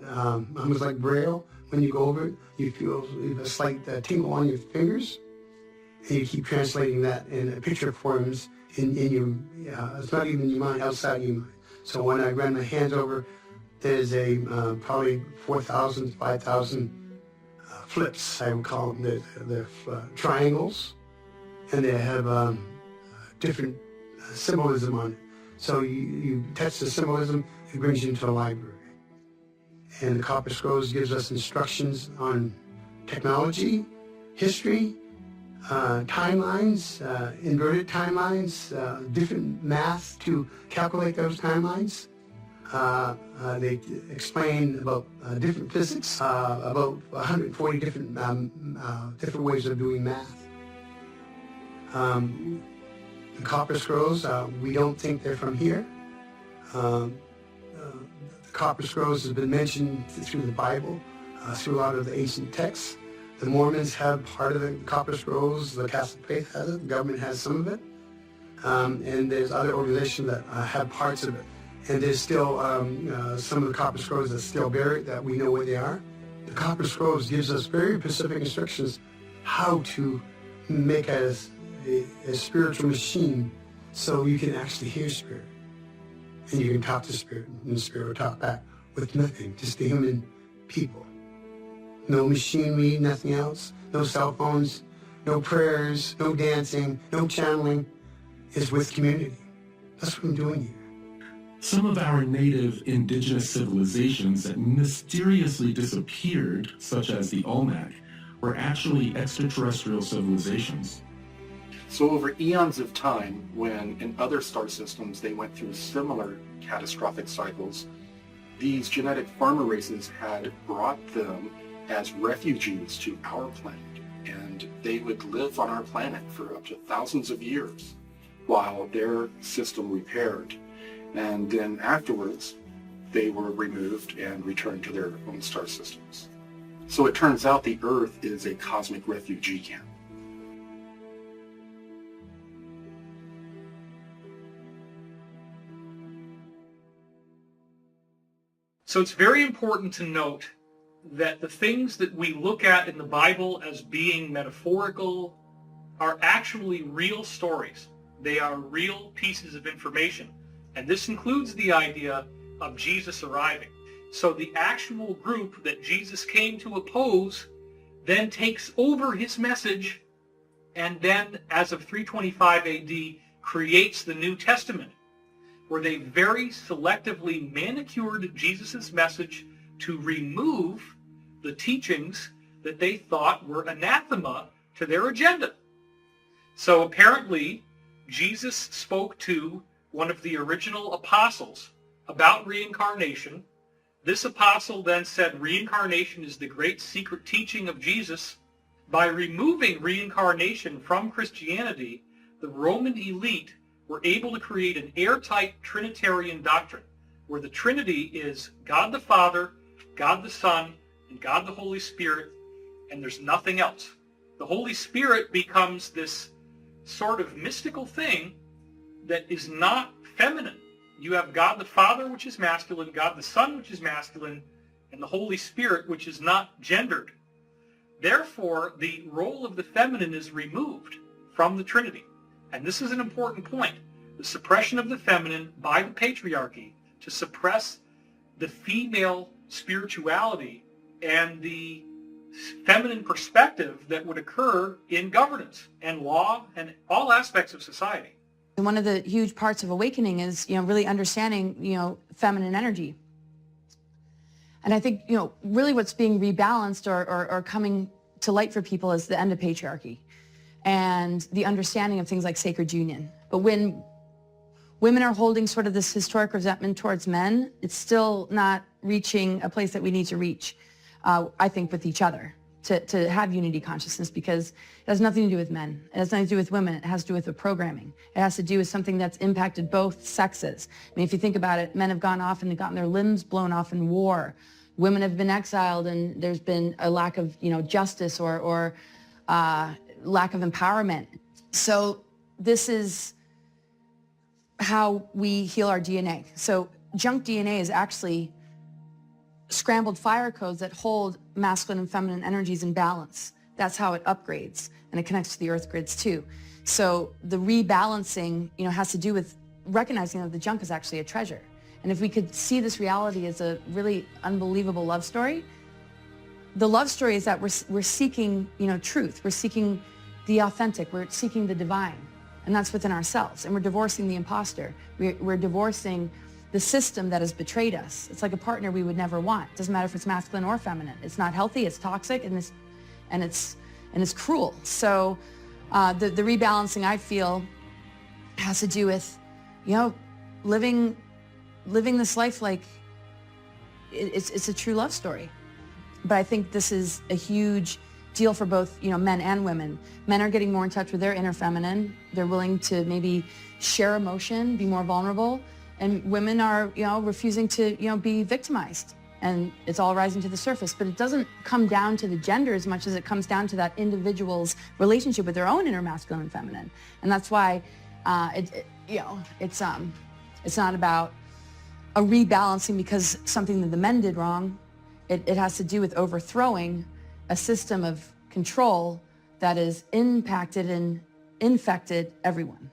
almost like Braille. When you go over it, you feel a slight tingle on your fingers. And you keep translating that in picture forms in your, it's not even in your mind, outside your mind. So when I run my hands over, there's a probably 4,000, 5,000 flips, I would call them. They're triangles, and they have different symbolism on it. So you touch the symbolism, it brings you into a library. And the Copper Scrolls gives us instructions on technology, history, timelines, inverted timelines, different math to calculate those timelines. They explain about different physics, about 140 different ways of doing math. The Copper Scrolls, we don't think they're from here. The Copper Scrolls has been mentioned through the Bible, through a lot of the ancient texts. The Mormons have part of the Copper Scrolls, the Catholic faith has it, the government has some of it, and there's other organizations that have parts of it. And there's still some of the Copper Scrolls that's still buried that we know where they are. The Copper Scrolls gives us very specific instructions how to make a spiritual machine so you can actually hear spirit. And you can talk to spirit, and the spirit will talk back with nothing, just the human people. No machinery, nothing else, no cell phones, no prayers, no dancing, no channeling. It's with community. That's what I'm doing here. Some of our native indigenous civilizations that mysteriously disappeared, such as the Olmec, were actually extraterrestrial civilizations. So over eons of time, when in other star systems they went through similar catastrophic cycles, these genetic farmer races had brought them as refugees to our planet, and they would live on our planet for up to thousands of years while their system repaired. And then afterwards, they were removed and returned to their own star systems. So it turns out the Earth is a cosmic refugee camp. So it's very important to note that the things that we look at in the Bible as being metaphorical are actually real stories. They are real pieces of information. And this includes the idea of Jesus arriving. So the actual group that Jesus came to oppose then takes over his message and then, as of 325 AD, creates the New Testament, where they very selectively manicured Jesus' message to remove the teachings that they thought were anathema to their agenda. So apparently, Jesus spoke to one of the original apostles about reincarnation. This apostle then said reincarnation is the great secret teaching of Jesus. By removing reincarnation from Christianity, the Roman elite were able to create an airtight Trinitarian doctrine, where the Trinity is God the Father, God the Son, and God the Holy Spirit, and there's nothing else. The Holy Spirit becomes this sort of mystical thing that is not feminine. You have God the Father, which is masculine, God the Son, which is masculine, and the Holy Spirit, which is not gendered. Therefore, the role of the feminine is removed from the Trinity. And this is an important point. The suppression of the feminine by the patriarchy to suppress the female spirituality and the feminine perspective that would occur in governance and law and all aspects of society. And one of the huge parts of awakening is, really understanding, feminine energy. And I think, really what's being rebalanced or coming to light for people is the end of patriarchy and the understanding of things like sacred union. But when women are holding sort of this historic resentment towards men, it's still not reaching a place that we need to reach, I think, with each other. To have unity consciousness, because it has nothing to do with men. It has nothing to do with women. It has to do with the programming. It has to do with something that's impacted both sexes. I mean, if you think about it, men have gone off and gotten their limbs blown off in war. Women have been exiled, and there's been a lack of, justice or lack of empowerment. So this is how we heal our DNA. So junk DNA is actually scrambled fire codes that hold masculine and feminine energies in balance. That's how it upgrades, and it connects to the earth grids too. So the rebalancing, has to do with recognizing that the junk is actually a treasure. And if we could see this reality as a really unbelievable love story, the love story is that we're seeking, truth. We're seeking the authentic. We're seeking the divine, and that's within ourselves. And we're divorcing the imposter. We're divorcing the system that has betrayed us. It's like a partner we would never want. It doesn't matter if it's masculine or feminine. It's not healthy, it's toxic, and and it's cruel. So the rebalancing, I feel, has to do with, you know, living this life like it's a true love story. But I think this is a huge deal for both, you know, men and women. Men are getting more in touch with their inner feminine. They're willing to maybe share emotion, be more vulnerable. And women are, you know, refusing to, you know, be victimized. And it's all rising to the surface. But it doesn't come down to the gender as much as it comes down to that individual's relationship with their own inner masculine and feminine. And that's why, it's not about a rebalancing because something that the men did wrong. It has to do with overthrowing a system of control that has impacted and infected everyone.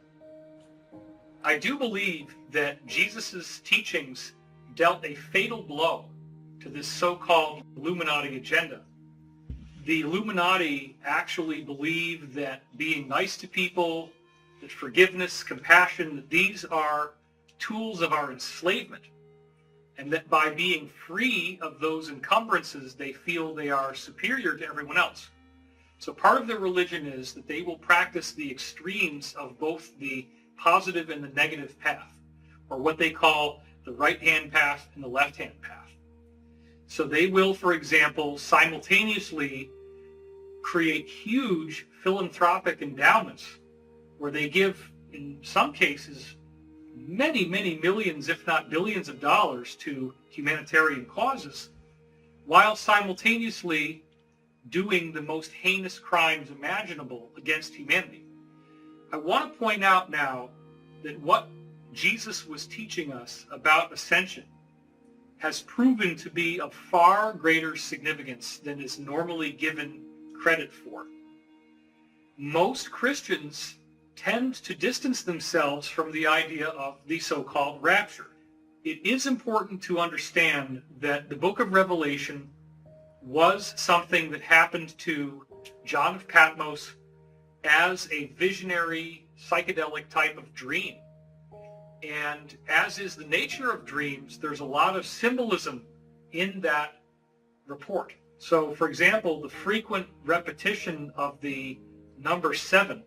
I do believe that Jesus' teachings dealt a fatal blow to this so-called Illuminati agenda. The Illuminati actually believe that being nice to people, that forgiveness, compassion, that these are tools of our enslavement, and that by being free of those encumbrances, they feel they are superior to everyone else. So part of their religion is that they will practice the extremes of both the positive and the negative path, or what they call the right-hand path and the left-hand path. So they will, for example, simultaneously create huge philanthropic endowments where they give, in some cases, many, many millions, if not billions of dollars to humanitarian causes, while simultaneously doing the most heinous crimes imaginable against humanity. I want to point out now that what Jesus was teaching us about ascension has proven to be of far greater significance than is normally given credit for. Most Christians tend to distance themselves from the idea of the so-called rapture. It is important to understand that the book of Revelation was something that happened to John of Patmos as a visionary, psychedelic type of dream. And as is the nature of dreams, there's a lot of symbolism in that report. So, for example, the frequent repetition of the number 7,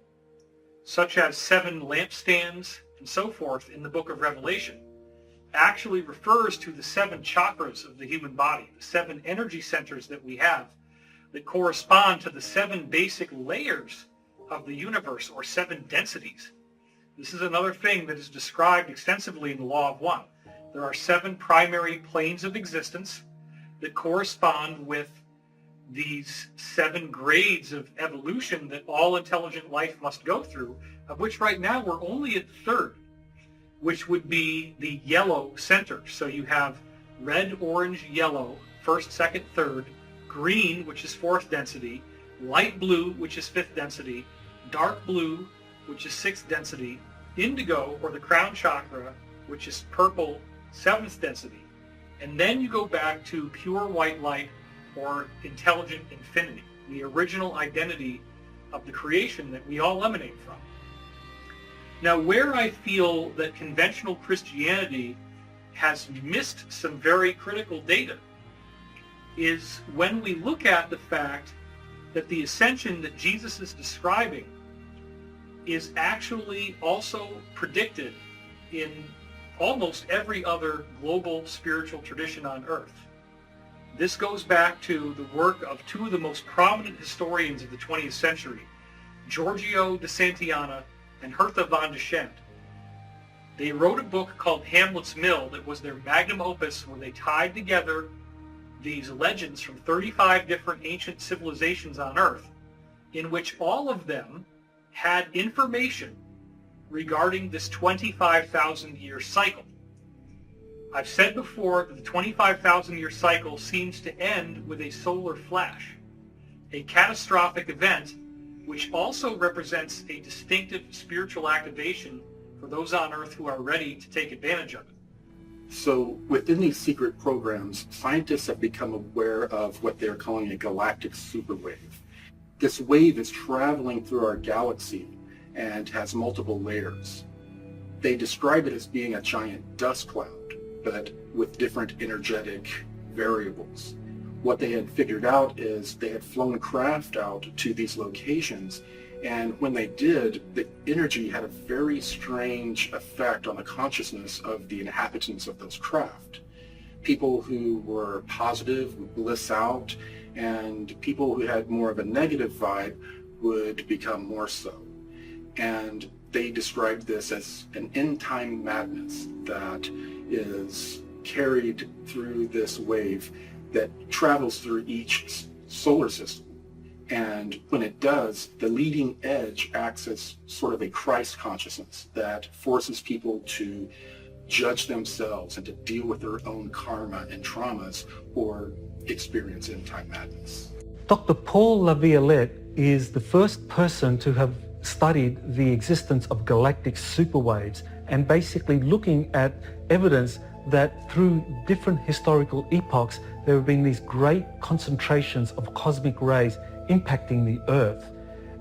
such as 7 lampstands and so forth in the book of Revelation, actually refers to the 7 chakras of the human body, the 7 energy centers that we have that correspond to the 7 basic layers of the universe, or 7 densities. This is another thing that is described extensively in the Law of One. There are 7 primary planes of existence that correspond with these 7 grades of evolution that all intelligent life must go through, of which right now we're only at the 3rd, which would be the yellow center. So you have red, orange, yellow, 1st, 2nd, 3rd, green, which is 4th density, light blue, which is 5th density, dark blue, which is 6th density, indigo, or the crown chakra, which is purple, 7th density. And then you go back to pure white light, or intelligent infinity, the original identity of the creation that we all emanate from. Now, where I feel that conventional Christianity has missed some very critical data is when we look at the fact that the ascension that Jesus is describing is actually also predicted in almost every other global spiritual tradition on earth. This goes back to the work of 2 of the most prominent historians of the 20th century, Giorgio de Santillana and Hertha von Dechant. They wrote a book called Hamlet's Mill that was their magnum opus, where they tied together these legends from 35 different ancient civilizations on Earth, in which all of them had information regarding this 25,000-year cycle. I've said before that the 25,000-year cycle seems to end with a solar flash, a catastrophic event which also represents a distinctive spiritual activation for those on Earth who are ready to take advantage of it. So within these secret programs, scientists have become aware of what they're calling a galactic superwave. This wave is traveling through our galaxy and has multiple layers. They describe it as being a giant dust cloud, but with different energetic variables. what they had figured out is they had flown craft out to these locations, and when they did, the energy had a very strange effect on the consciousness of the inhabitants of those craft. People who were positive would bliss out, and people who had more of a negative vibe would become more so. And they described this as an end-time madness that is carried through this wave that travels through each solar system. And when it does, the leading edge acts as sort of a Christ consciousness that forces people to judge themselves and to deal with their own karma and traumas or experience end-time madness. Dr. Paul Laviolette is the first person to have studied the existence of galactic superwaves and basically looking at evidence that through different historical epochs there have been these great concentrations of cosmic rays impacting the Earth.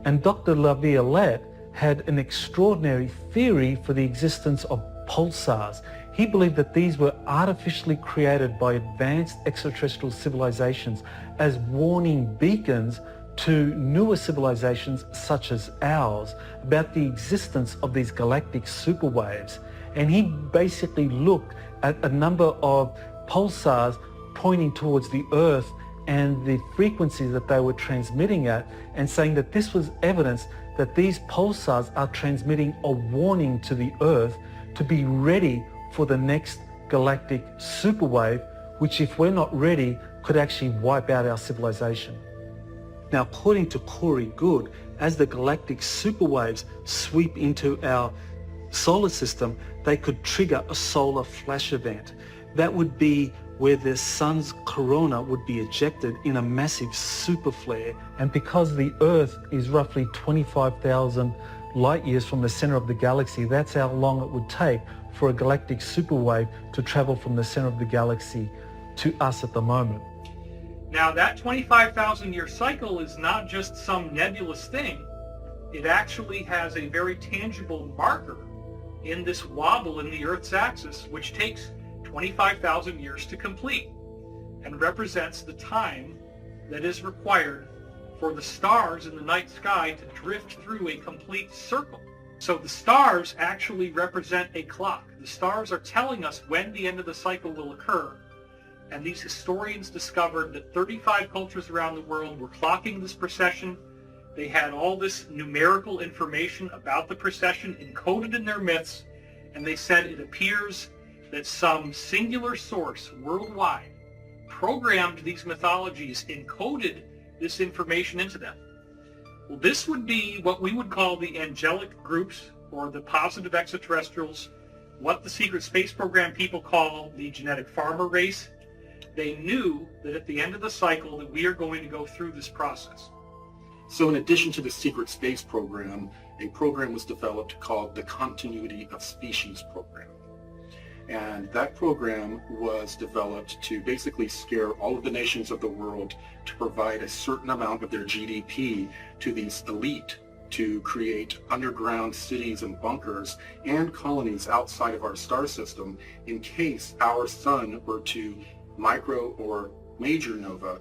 And Dr. Laviolette had an extraordinary theory for the existence of pulsars. He believed that these were artificially created by advanced extraterrestrial civilizations as warning beacons to newer civilizations such as ours about the existence of these galactic superwaves. And he basically looked at a number of pulsars pointing towards the Earth and the frequencies that they were transmitting at, and saying that this was evidence that these pulsars are transmitting a warning to the Earth to be ready for the next galactic superwave, which if we're not ready could actually wipe out our civilization. Now, according to Corey Good, as the galactic superwaves sweep into our solar system, they could trigger a solar flash event. That would be where the sun's corona would be ejected in a massive super flare. And because the Earth is roughly 25,000 light years from the center of the galaxy, that's how long it would take for a galactic superwave to travel from the center of the galaxy to us at the moment. Now, that 25,000 year cycle is not just some nebulous thing. It actually has a very tangible marker in this wobble in the Earth's axis, which takes 25,000 years to complete and represents the time that is required for the stars in the night sky to drift through a complete circle. So the stars actually represent a clock. The stars are telling us when the end of the cycle will occur. And these historians discovered that 35 cultures around the world were clocking this precession. They had all this numerical information about the precession encoded in their myths, and they said it appears that some singular source worldwide programmed these mythologies, encoded this information into them. Well, this would be what we would call the angelic groups, or the positive extraterrestrials, what the secret space program people call the genetic farmer race. They knew that at the end of the cycle that we are going to go through this process. So in addition to the secret space program, a program was developed called the Continuity of Species program. And that program was developed to basically scare all of the nations of the world to provide a certain amount of their GDP to these elite to create underground cities and bunkers and colonies outside of our star system in case our sun were to micro or major nova.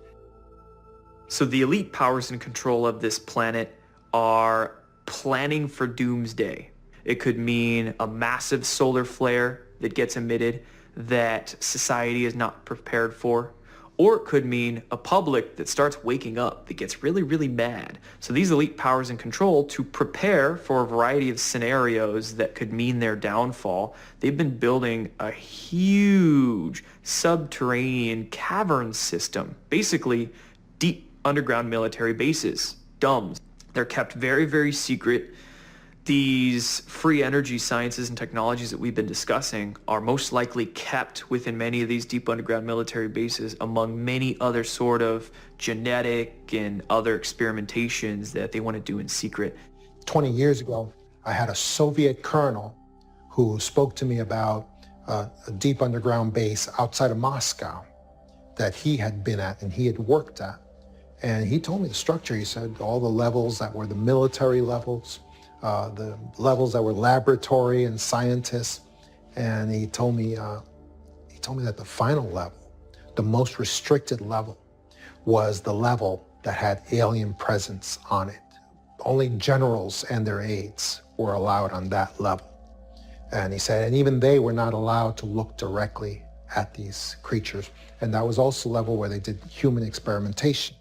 So the elite powers in control of this planet are planning for doomsday. It could mean a massive solar flare that gets emitted that society is not prepared for, or it could mean a public that starts waking up, that gets really, really mad. So these elite powers in control, to prepare for a variety of scenarios that could mean their downfall, they've been building a huge subterranean cavern system, basically deep underground military bases, DUMBs. They're kept very, very secret. These free energy sciences and technologies that we've been discussing are most likely kept within many of these deep underground military bases, among many other sort of genetic and other experimentations that they want to do in secret. 20 years ago, I had a Soviet colonel who spoke to me about a deep underground base outside of Moscow that he had been at and he had worked at. And he told me the structure. He said all the levels that were the military levels, the levels that were laboratory and scientists, and he told me that the final level, the most restricted level, was the level that had alien presence on it. Only generals and their aides were allowed on that level. And he said, and even they were not allowed to look directly at these creatures. And that was also the level where they did human experimentation.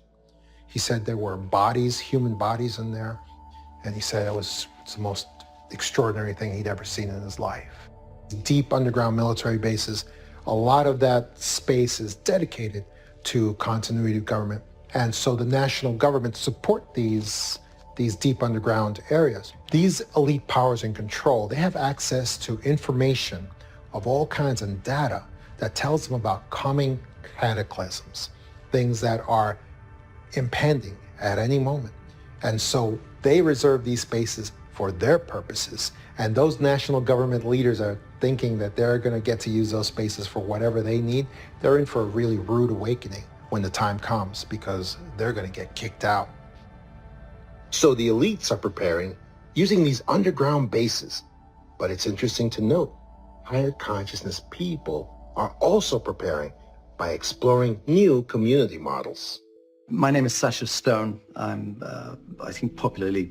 He said there were bodies, human bodies in there. And he said it's the most extraordinary thing he'd ever seen in his life. Deep underground military bases, a lot of that space is dedicated to continuity of government. And so the national government support these deep underground areas. These elite powers in control, they have access to information of all kinds of data that tells them about coming cataclysms, things that are impending at any moment. And so they reserve these spaces for their purposes. And those national government leaders are thinking that they're going to get to use those spaces for whatever they need. They're in for a really rude awakening when the time comes, because they're going to get kicked out. So the elites are preparing using these underground bases. But it's interesting to note, higher consciousness people are also preparing by exploring new community models. My name is Sasha Stone. I'm, I think, popularly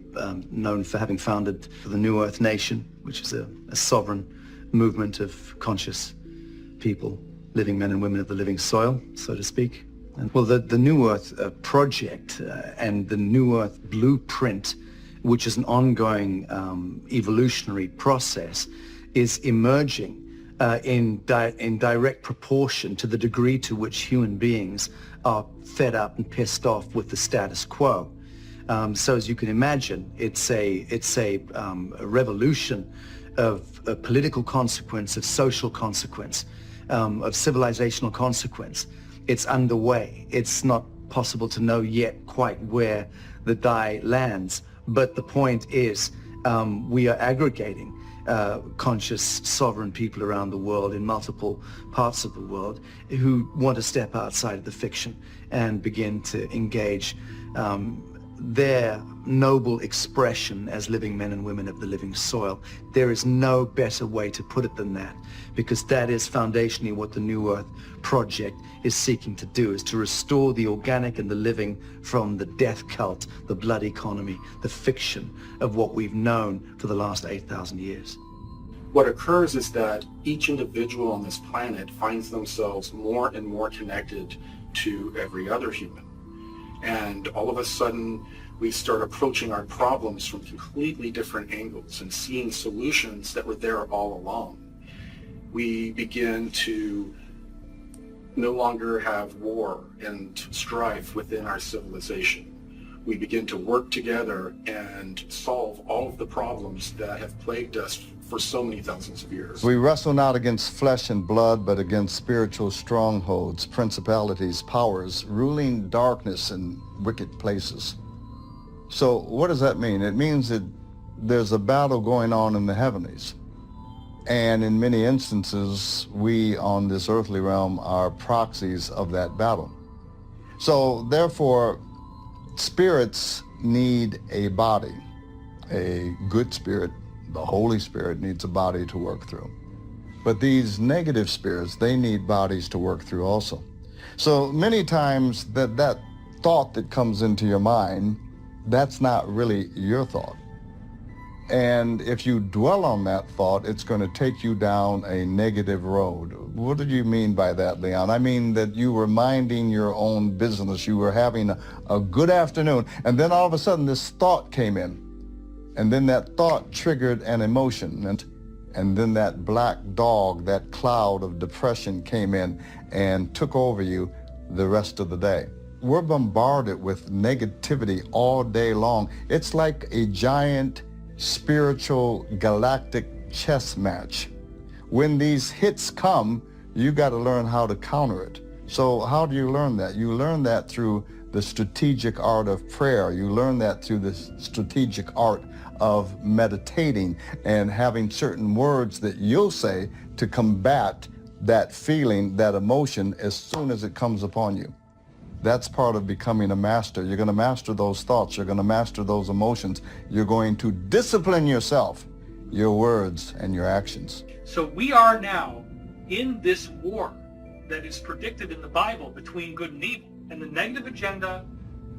known for having founded the New Earth Nation, which is a sovereign movement of conscious people, living men and women of the living soil, so to speak. And, well, the New Earth Project and the New Earth Blueprint, which is an ongoing evolutionary process, is emerging in direct proportion to the degree to which human beings are fed up and pissed off with the status quo. So as you can imagine, it's a revolution of political consequence, of social consequence, of civilizational consequence. It's underway. It's not possible to know yet quite where the die lands, but the point is we are aggregating conscious sovereign people around the world in multiple parts of the world who want to step outside of the fiction and begin to engage their noble expression as living men and women of the living soil. There is no better way to put it than that, because that is foundationally what the New Earth Project is seeking to do, is to restore the organic and the living from the death cult, the blood economy, the fiction of what we've known for the last 8,000 years. What occurs is that each individual on this planet finds themselves more and more connected to every other human. And all of a sudden, we start approaching our problems from completely different angles and seeing solutions that were there all along. We begin to no longer have war and strife within our civilization. We begin to work together and solve all of the problems that have plagued us for so many thousands of years. We wrestle not against flesh and blood, but against spiritual strongholds, principalities, powers, ruling darkness in wicked places. So what does that mean? It means that there's a battle going on in the heavenlies. And in many instances, we on this earthly realm are proxies of that battle. So therefore, spirits need a body. A good spirit, the Holy Spirit, needs a body to work through. But these negative spirits, they need bodies to work through also. So many times that thought that comes into your mind, that's not really your thought. And if you dwell on that thought, it's going to take you down a negative road. What do you mean by that, Leon? I mean that you were minding your own business. You were having a good afternoon, and then all of a sudden this thought came in. And then that thought triggered an emotion, and then that black dog, that cloud of depression came in and took over you the rest of the day. We're bombarded with negativity all day long. It's like a giant spiritual galactic chess match. When these hits come, you got to learn how to counter it. So how do you learn that? You learn that through the strategic art of prayer. You learn that through the strategic art of meditating and having certain words that you'll say to combat that feeling, that emotion, as soon as it comes upon you. That's part of becoming a master. You're going to master those thoughts. You're going to master those emotions. You're going to discipline yourself, your words and your actions. So we are now in this war that is predicted in the Bible between good and evil. and the negative agenda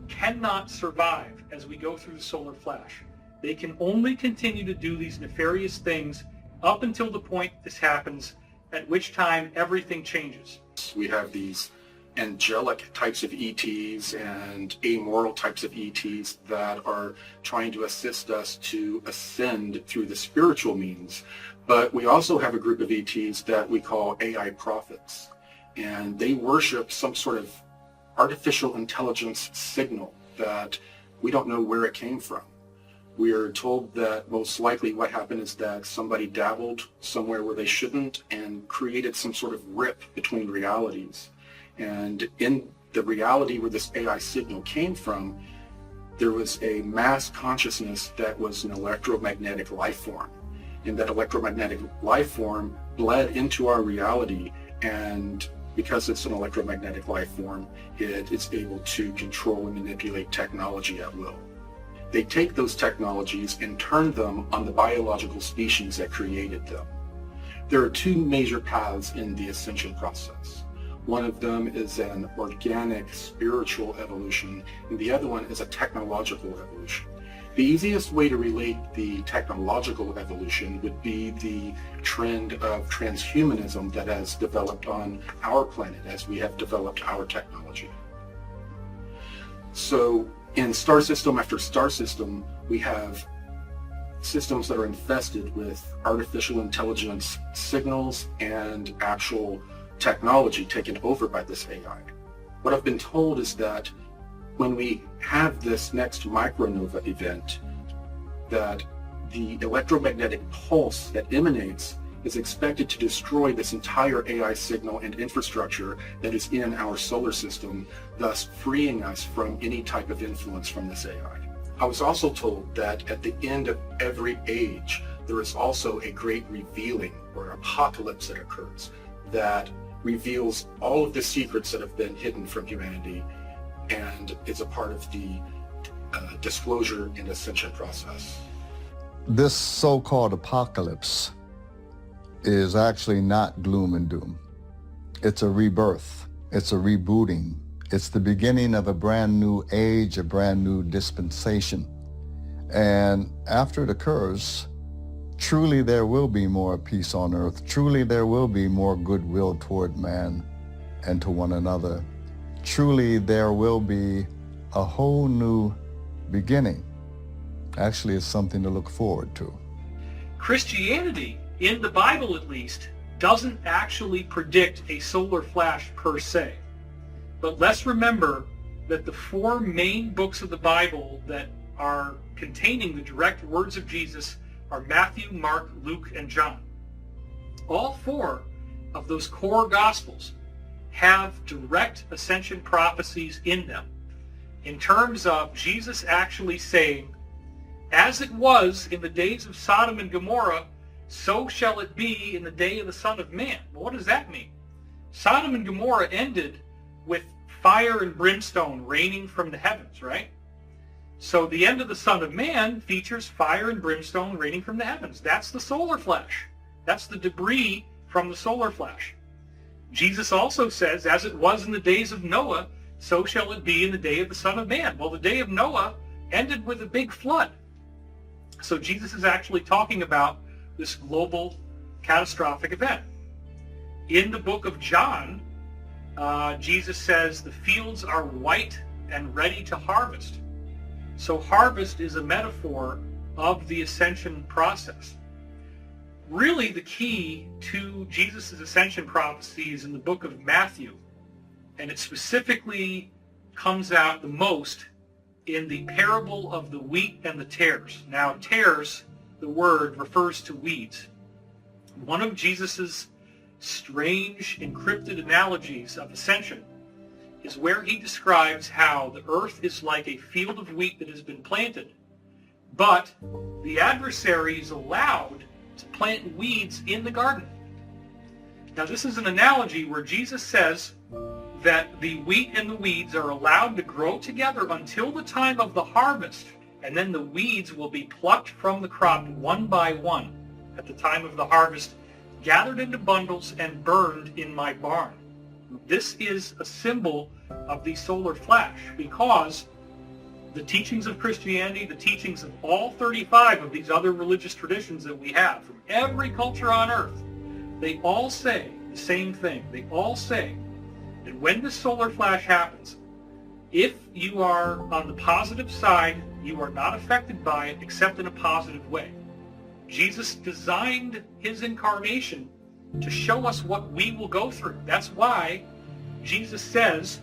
cannot survive as we go through the solar flash. They can only continue to do these nefarious things up until the point this happens, at which time everything changes. We have these angelic types of ETs and amoral types of ETs that are trying to assist us to ascend through the spiritual means. But we also have a group of ETs that we call AI prophets, and they worship some sort of artificial intelligence signal that we don't know where it came from. We are told that most likely what happened is that somebody dabbled somewhere where they shouldn't and created some sort of rip between realities. And in the reality where this AI signal came from, there was a mass consciousness that was an electromagnetic life form. And that electromagnetic life form bled into our reality, and because it's an electromagnetic life form, it is able to control and manipulate technology at will. They take those technologies and turn them on the biological species that created them. There are two major paths in the ascension process. One of them is an organic spiritual evolution, and the other one is a technological evolution. The easiest way to relate the technological evolution would be the trend of transhumanism that has developed on our planet as we have developed our technology. So in star system after star system, we have systems that are infested with artificial intelligence signals and actual technology taken over by this AI. What I've been told is that when we have this next micronova event, that the electromagnetic pulse that emanates is expected to destroy this entire AI signal and infrastructure that is in our solar system, thus freeing us from any type of influence from this AI. I was also told that at the end of every age, there is also a great revealing or apocalypse that occurs that reveals all of the secrets that have been hidden from humanity and is a part of the disclosure and ascension process. This so-called apocalypse is actually not gloom and doom. It's a rebirth. It's a rebooting. It's the beginning of a brand new age, a brand new dispensation. And after it occurs, truly there will be more peace on earth. Truly there will be more goodwill toward man and to one another. Truly there will be a whole new beginning. Actually, it's something to look forward to. Christianity, in the Bible at least, doesn't actually predict a solar flash per se. But let's remember that the four main books of the Bible that are containing the direct words of Jesus are Matthew, Mark, Luke, and John. All four of those core Gospels have direct ascension prophecies in them, in terms of Jesus actually saying, as it was in the days of Sodom and Gomorrah, so shall it be in the day of the Son of Man. Well, what does that mean? Sodom and Gomorrah ended with fire and brimstone raining from the heavens, right? So the end of the Son of Man features fire and brimstone raining from the heavens. That's the solar flash. That's the debris from the solar flash. Jesus also says, as it was in the days of Noah, so shall it be in the day of the Son of Man. Well, the day of Noah ended with a big flood. So Jesus is actually talking about this global catastrophic event. In the book of John, Jesus says the fields are white and ready to harvest. So harvest is a metaphor of the ascension process. Really, the key to Jesus' ascension prophecy is in the book of Matthew, and it specifically comes out the most in the parable of the wheat and the tares. Now, tares, the word, refers to weeds. One of Jesus' strange encrypted analogies of ascension is where he describes how the earth is like a field of wheat that has been planted, but the adversary is allowed to plant weeds in the garden. Now, this is an analogy where Jesus says that the wheat and the weeds are allowed to grow together until the time of the harvest, and then the weeds will be plucked from the crop one by one at the time of the harvest, gathered into bundles and burned in my barn. This is a symbol of the solar flash because the teachings of Christianity, the teachings of all 35 of these other religious traditions that we have from every culture on earth, they all say the same thing. They all say that when the solar flash happens, if you are on the positive side, you are not affected by it except in a positive way. Jesus designed his incarnation to show us what we will go through. That's why Jesus says,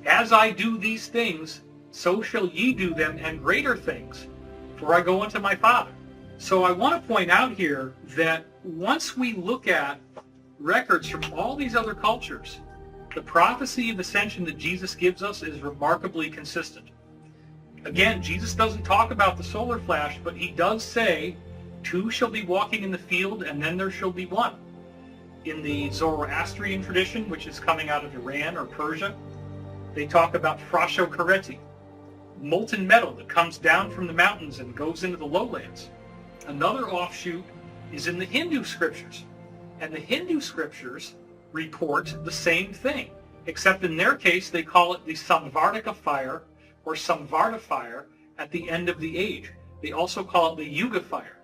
as I do these things, so shall ye do them, and greater things, for I go unto my Father. So I want to point out here that once we look at records from all these other cultures, the prophecy of ascension that Jesus gives us is remarkably consistent. Again, Jesus doesn't talk about the solar flash, but he does say, two shall be walking in the field, and then there shall be one. In the Zoroastrian tradition, which is coming out of Iran or Persia, they talk about frashokareti, molten metal that comes down from the mountains and goes into the lowlands. Another offshoot is in the Hindu scriptures, and the Hindu scriptures report the same thing, except in their case they call it the Samvartika fire or Samvarta fire at the end of the age. They also call it the Yuga fire.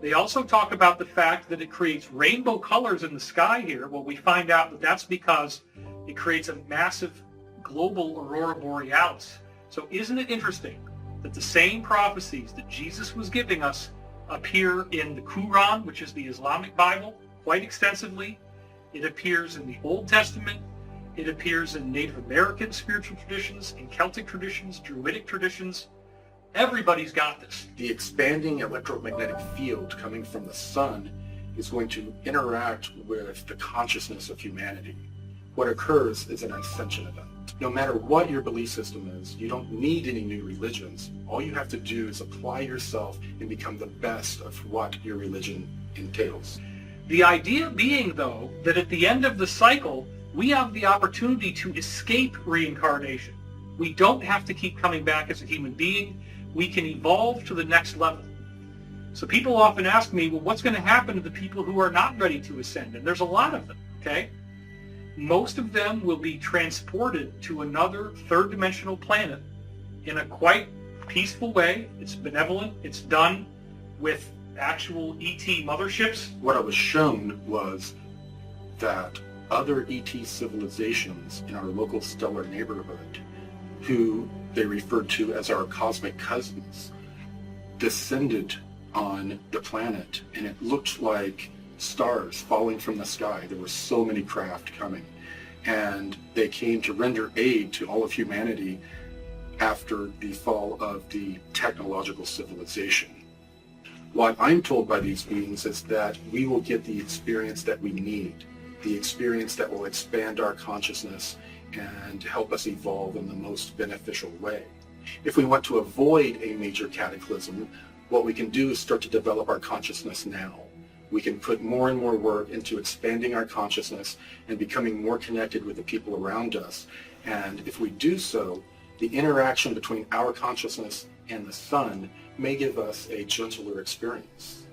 They also talk about the fact that it creates rainbow colors in the sky here. Well, we find out that that's because it creates a massive global aurora borealis. So isn't it interesting that the same prophecies that Jesus was giving us appear in the Quran, which is the Islamic Bible, quite extensively. It appears in the Old Testament. It appears in Native American spiritual traditions, in Celtic traditions, Druidic traditions. Everybody's got this. The expanding electromagnetic field coming from the sun is going to interact with the consciousness of humanity. What occurs is an ascension event. No matter what your belief system is, you don't need any new religions. All you have to do is apply yourself and become the best of what your religion entails. The idea being, though, that at the end of the cycle, we have the opportunity to escape reincarnation. We don't have to keep coming back as a human being. We can evolve to the next level. So people often ask me, well, what's going to happen to the people who are not ready to ascend? And there's a lot of them, okay? Most of them will be transported to another third-dimensional planet in a quite peaceful way. It's benevolent. It's done with actual ET motherships. What I was shown was that other ET civilizations in our local stellar neighborhood, who they referred to as our cosmic cousins, descended on the planet, and it looked like stars falling from the sky. There were so many craft coming, and they came to render aid to all of humanity after the fall of the technological civilization. What I'm told by these beings is that we will get the experience that we need, the experience that will expand our consciousness and help us evolve in the most beneficial way. If we want to avoid a major cataclysm, what we can do is start to develop our consciousness now. We can put more and more work into expanding our consciousness and becoming more connected with the people around us. And if we do so, the interaction between our consciousness and the sun may give us a gentler experience.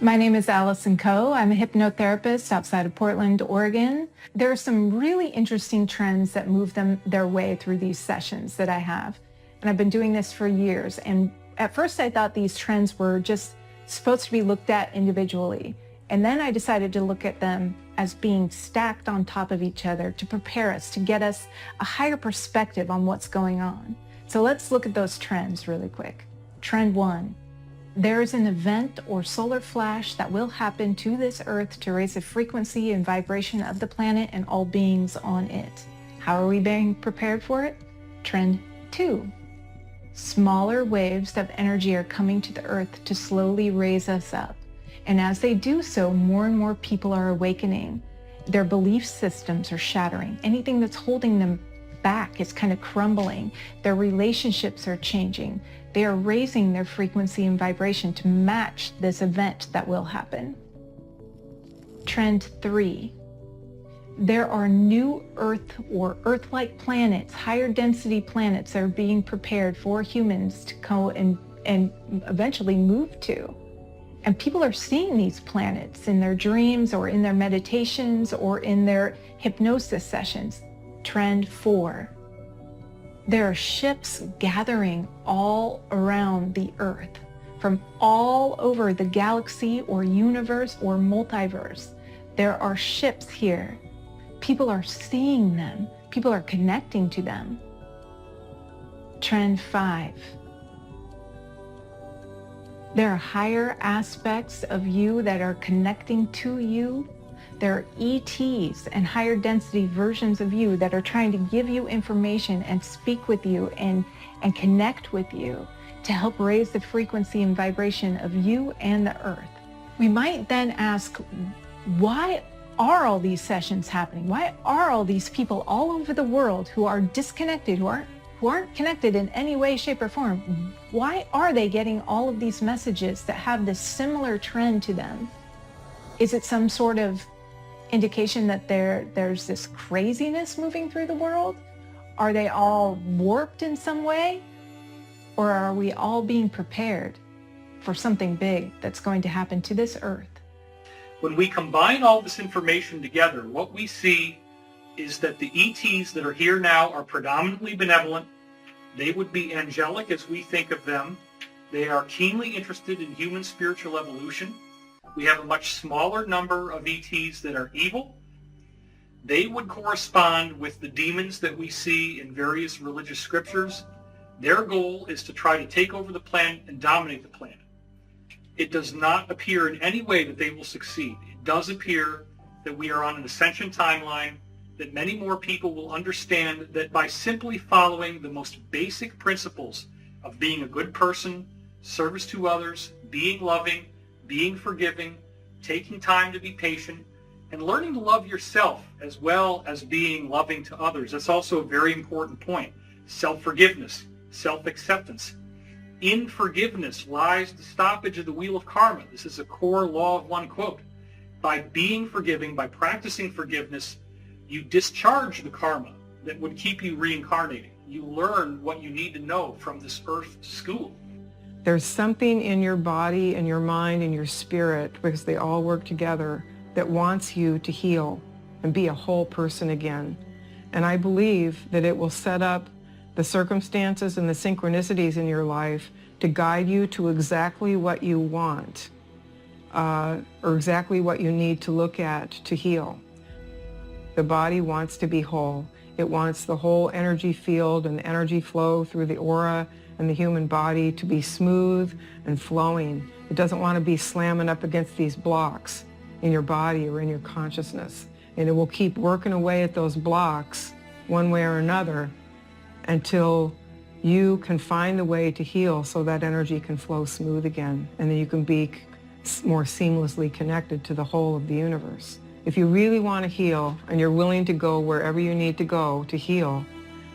My name is Allison Coe. I'm a hypnotherapist outside of Portland, Oregon. There are some really interesting trends that move their way through these sessions that I have. And I've been doing this for years. And at first I thought these trends were just supposed to be looked at individually. And then I decided to look at them as being stacked on top of each other to prepare us, to get us a higher perspective on what's going on. So let's look at those trends really quick. Trend 1. There is an event or solar flash that will happen to this Earth to raise the frequency and vibration of the planet and all beings on it. How are we being prepared for it? Trend 2. Smaller waves of energy are coming to the Earth to slowly raise us up. And as they do so, more and more people are awakening. Their belief systems are shattering. Anything that's holding them back is kind of crumbling. Their relationships are changing. They are raising their frequency and vibration to match this event that will happen. Trend 3. There are new Earth or Earth-like planets, higher density planets that are being prepared for humans to go and eventually move to. And people are seeing these planets in their dreams or in their meditations or in their hypnosis sessions. Trend 4. There are ships gathering all around the Earth from all over the galaxy or universe or multiverse. There are ships here. People are seeing them. People are connecting to them. Trend 5. There are higher aspects of you that are connecting to you. There are ETs and higher density versions of you that are trying to give you information and speak with you and connect with you to help raise the frequency and vibration of you and the Earth. We might then ask, why are all these sessions happening? Why are all these people all over the world who are disconnected, who aren't connected in any way, shape, or form? Why are they getting all of these messages that have this similar trend to them? Is it some sort of indication that there's this craziness moving through the world? Are they all warped in some way? Or are we all being prepared for something big that's going to happen to this Earth? When we combine all this information together, what we see is that the ETs that are here now are predominantly benevolent. They would be angelic as we think of them. They are keenly interested in human spiritual evolution. We have a much smaller number of ETs that are evil. They would correspond with the demons that we see in various religious scriptures. Their goal is to try to take over the planet and dominate the planet. It does not appear in any way that they will succeed. It does appear that we are on an ascension timeline, that many more people will understand that by simply following the most basic principles of being a good person, service to others, being loving, being forgiving, taking time to be patient, and learning to love yourself as well as being loving to others. That's also a very important point. Self-forgiveness, self-acceptance. In forgiveness lies the stoppage of the wheel of karma. This is a core law of one quote. By being forgiving, by practicing forgiveness, you discharge the karma that would keep you reincarnating. You learn what you need to know from this earth school. There's something in your body and your mind and your spirit, because they all work together, that wants you to heal and be a whole person again. And I believe that it will set up the circumstances and the synchronicities in your life to guide you to exactly what you want, or exactly what you need to look at to heal. The body wants to be whole. It wants the whole energy field and energy flow through the aura and the human body to be smooth and flowing. It doesn't want to be slamming up against these blocks in your body or in your consciousness. And it will keep working away at those blocks one way or another until you can find the way to heal so that energy can flow smooth again, and then you can be more seamlessly connected to the whole of the universe. If you really want to heal and you're willing to go wherever you need to go to heal,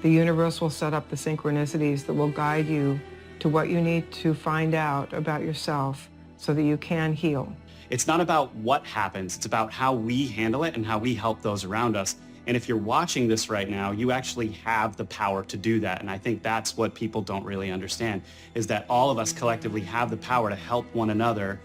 the universe will set up the synchronicities that will guide you to what you need to find out about yourself so that you can heal. It's not about what happens, it's about how we handle it and how we help those around us. And if you're watching this right now, you actually have the power to do that. And I think that's what people don't really understand, is that all of us collectively have the power to help one another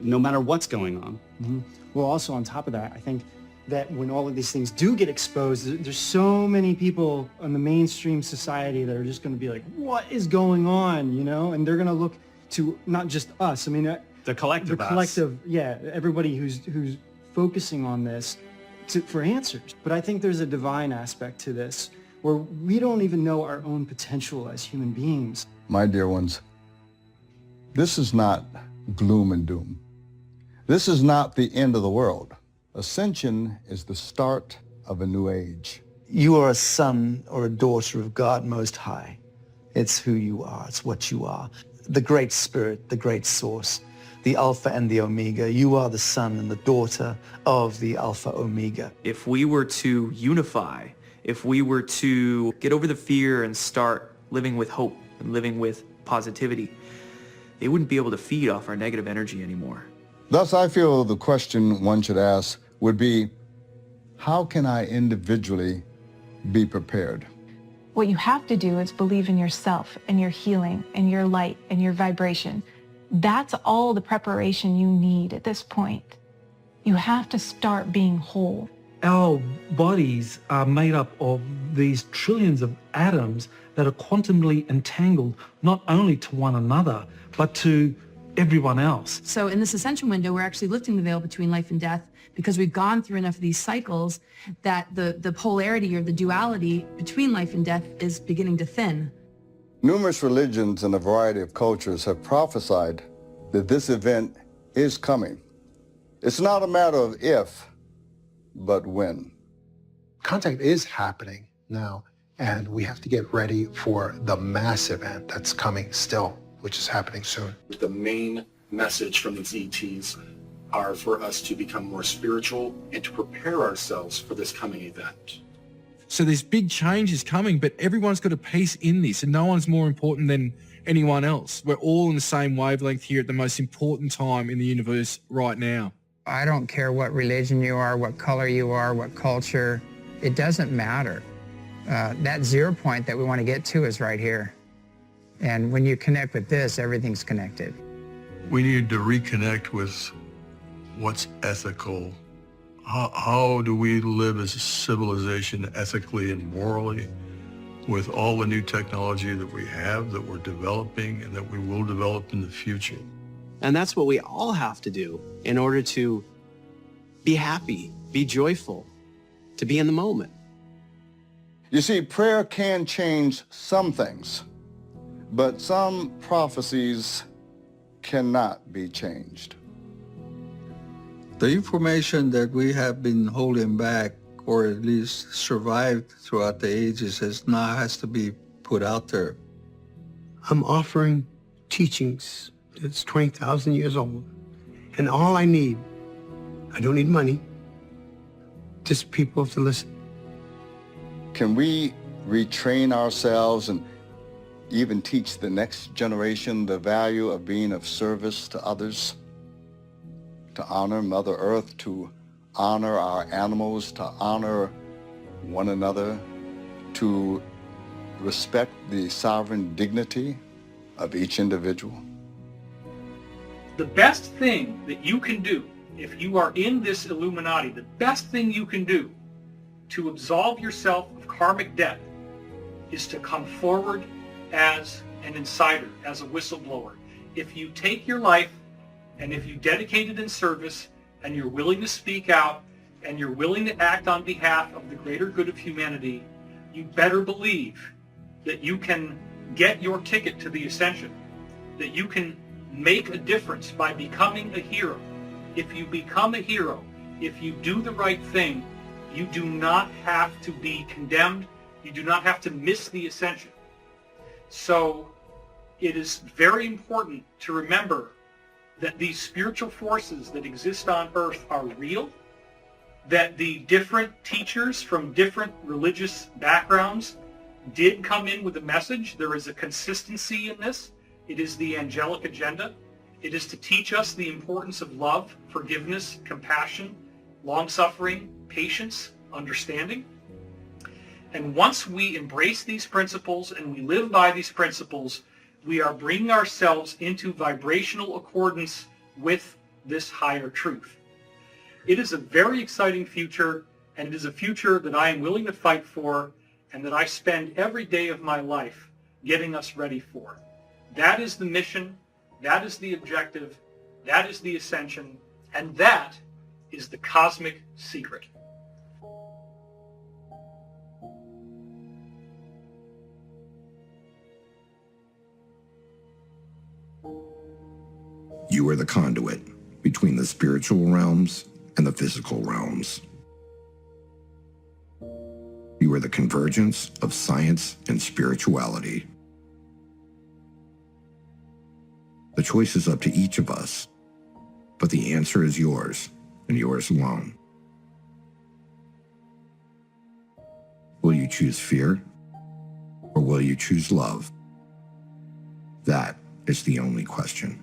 no matter what's going on. Mm-hmm. Well, also on top of that, I think that when all of these things do get exposed, there's so many people in the mainstream society that are just going to be like, what is going on, you know? And they're going to look to not just us, I mean, the collective yeah, everybody who's focusing on this for answers. But I think there's a divine aspect to this where we don't even know our own potential as human beings. My dear ones, this is not gloom and doom. This is not the end of the world. Ascension is the start of a new age. You are a son or a daughter of God Most High. It's who you are. It's what you are. The Great Spirit, the Great Source, the Alpha and the Omega. You are the son and the daughter of the Alpha Omega. If we were to unify, if we were to get over the fear and start living with hope and living with positivity, they wouldn't be able to feed off our negative energy anymore. Thus, I feel the question one should ask would be, how can I individually be prepared? What you have to do is believe in yourself and your healing and your light and your vibration. That's all the preparation you need at this point. You have to start being whole. Our bodies are made up of these trillions of atoms that are quantumly entangled not only to one another, but to everyone else. So in this ascension window, we're actually lifting the veil between life and death because we've gone through enough of these cycles that the polarity or the duality between life and death is beginning to thin. Numerous religions and a variety of cultures have prophesied that this event is coming. It's not a matter of if, but when. Contact is happening now, and we have to get ready for the mass event that's coming still, which is happening soon. The main message from these ETs are for us to become more spiritual and to prepare ourselves for this coming event. So this big change is coming, but everyone's got a piece in this, and no one's more important than anyone else. We're all in the same wavelength here at the most important time in the universe right now. I don't care what religion you are, what color you are, what culture. It doesn't matter. That 0 point that we want to get to is right here. And when you connect with this, everything's connected. We need to reconnect with what's ethical. How do we live as a civilization ethically and morally with all the new technology that we have, that we're developing, and that we will develop in the future? And that's what we all have to do in order to be happy, be joyful, to be in the moment. You see, prayer can change some things, but some prophecies cannot be changed. The information that we have been holding back, or at least survived throughout the ages, has to be put out there. I'm offering teachings that's 20,000 years old. And all I need, I don't need money, just people to listen. Can we retrain ourselves and even teach the next generation the value of being of service to others? To honor Mother Earth, to honor our animals, to honor one another, to respect the sovereign dignity of each individual? The best thing that you can do, if you are in this Illuminati, the best thing you can do to absolve yourself of karmic debt is to come forward as an insider, as a whistleblower. If you take your life and if you dedicate it in service and you're willing to speak out and you're willing to act on behalf of the greater good of humanity, you better believe that you can get your ticket to the ascension, that you can make a difference by becoming a hero. If you become a hero, if you do the right thing, you do not have to be condemned. You do not have to miss the ascension. So it is very important to remember that these spiritual forces that exist on earth are real, that the different teachers from different religious backgrounds did come in with a message. There is a consistency in this. It is the angelic agenda. It is to teach us the importance of love, forgiveness, compassion, long-suffering, patience, understanding. And once we embrace these principles and we live by these principles, we are bringing ourselves into vibrational accordance with this higher truth. It is a very exciting future, and it is a future that I am willing to fight for and that I spend every day of my life getting us ready for. That is the mission, that is the objective, that is the ascension, and that is the cosmic secret. You are the conduit between the spiritual realms and the physical realms. You are the convergence of science and spirituality. The choice is up to each of us, but the answer is yours and yours alone. Will you choose fear, or will you choose love? That is the only question.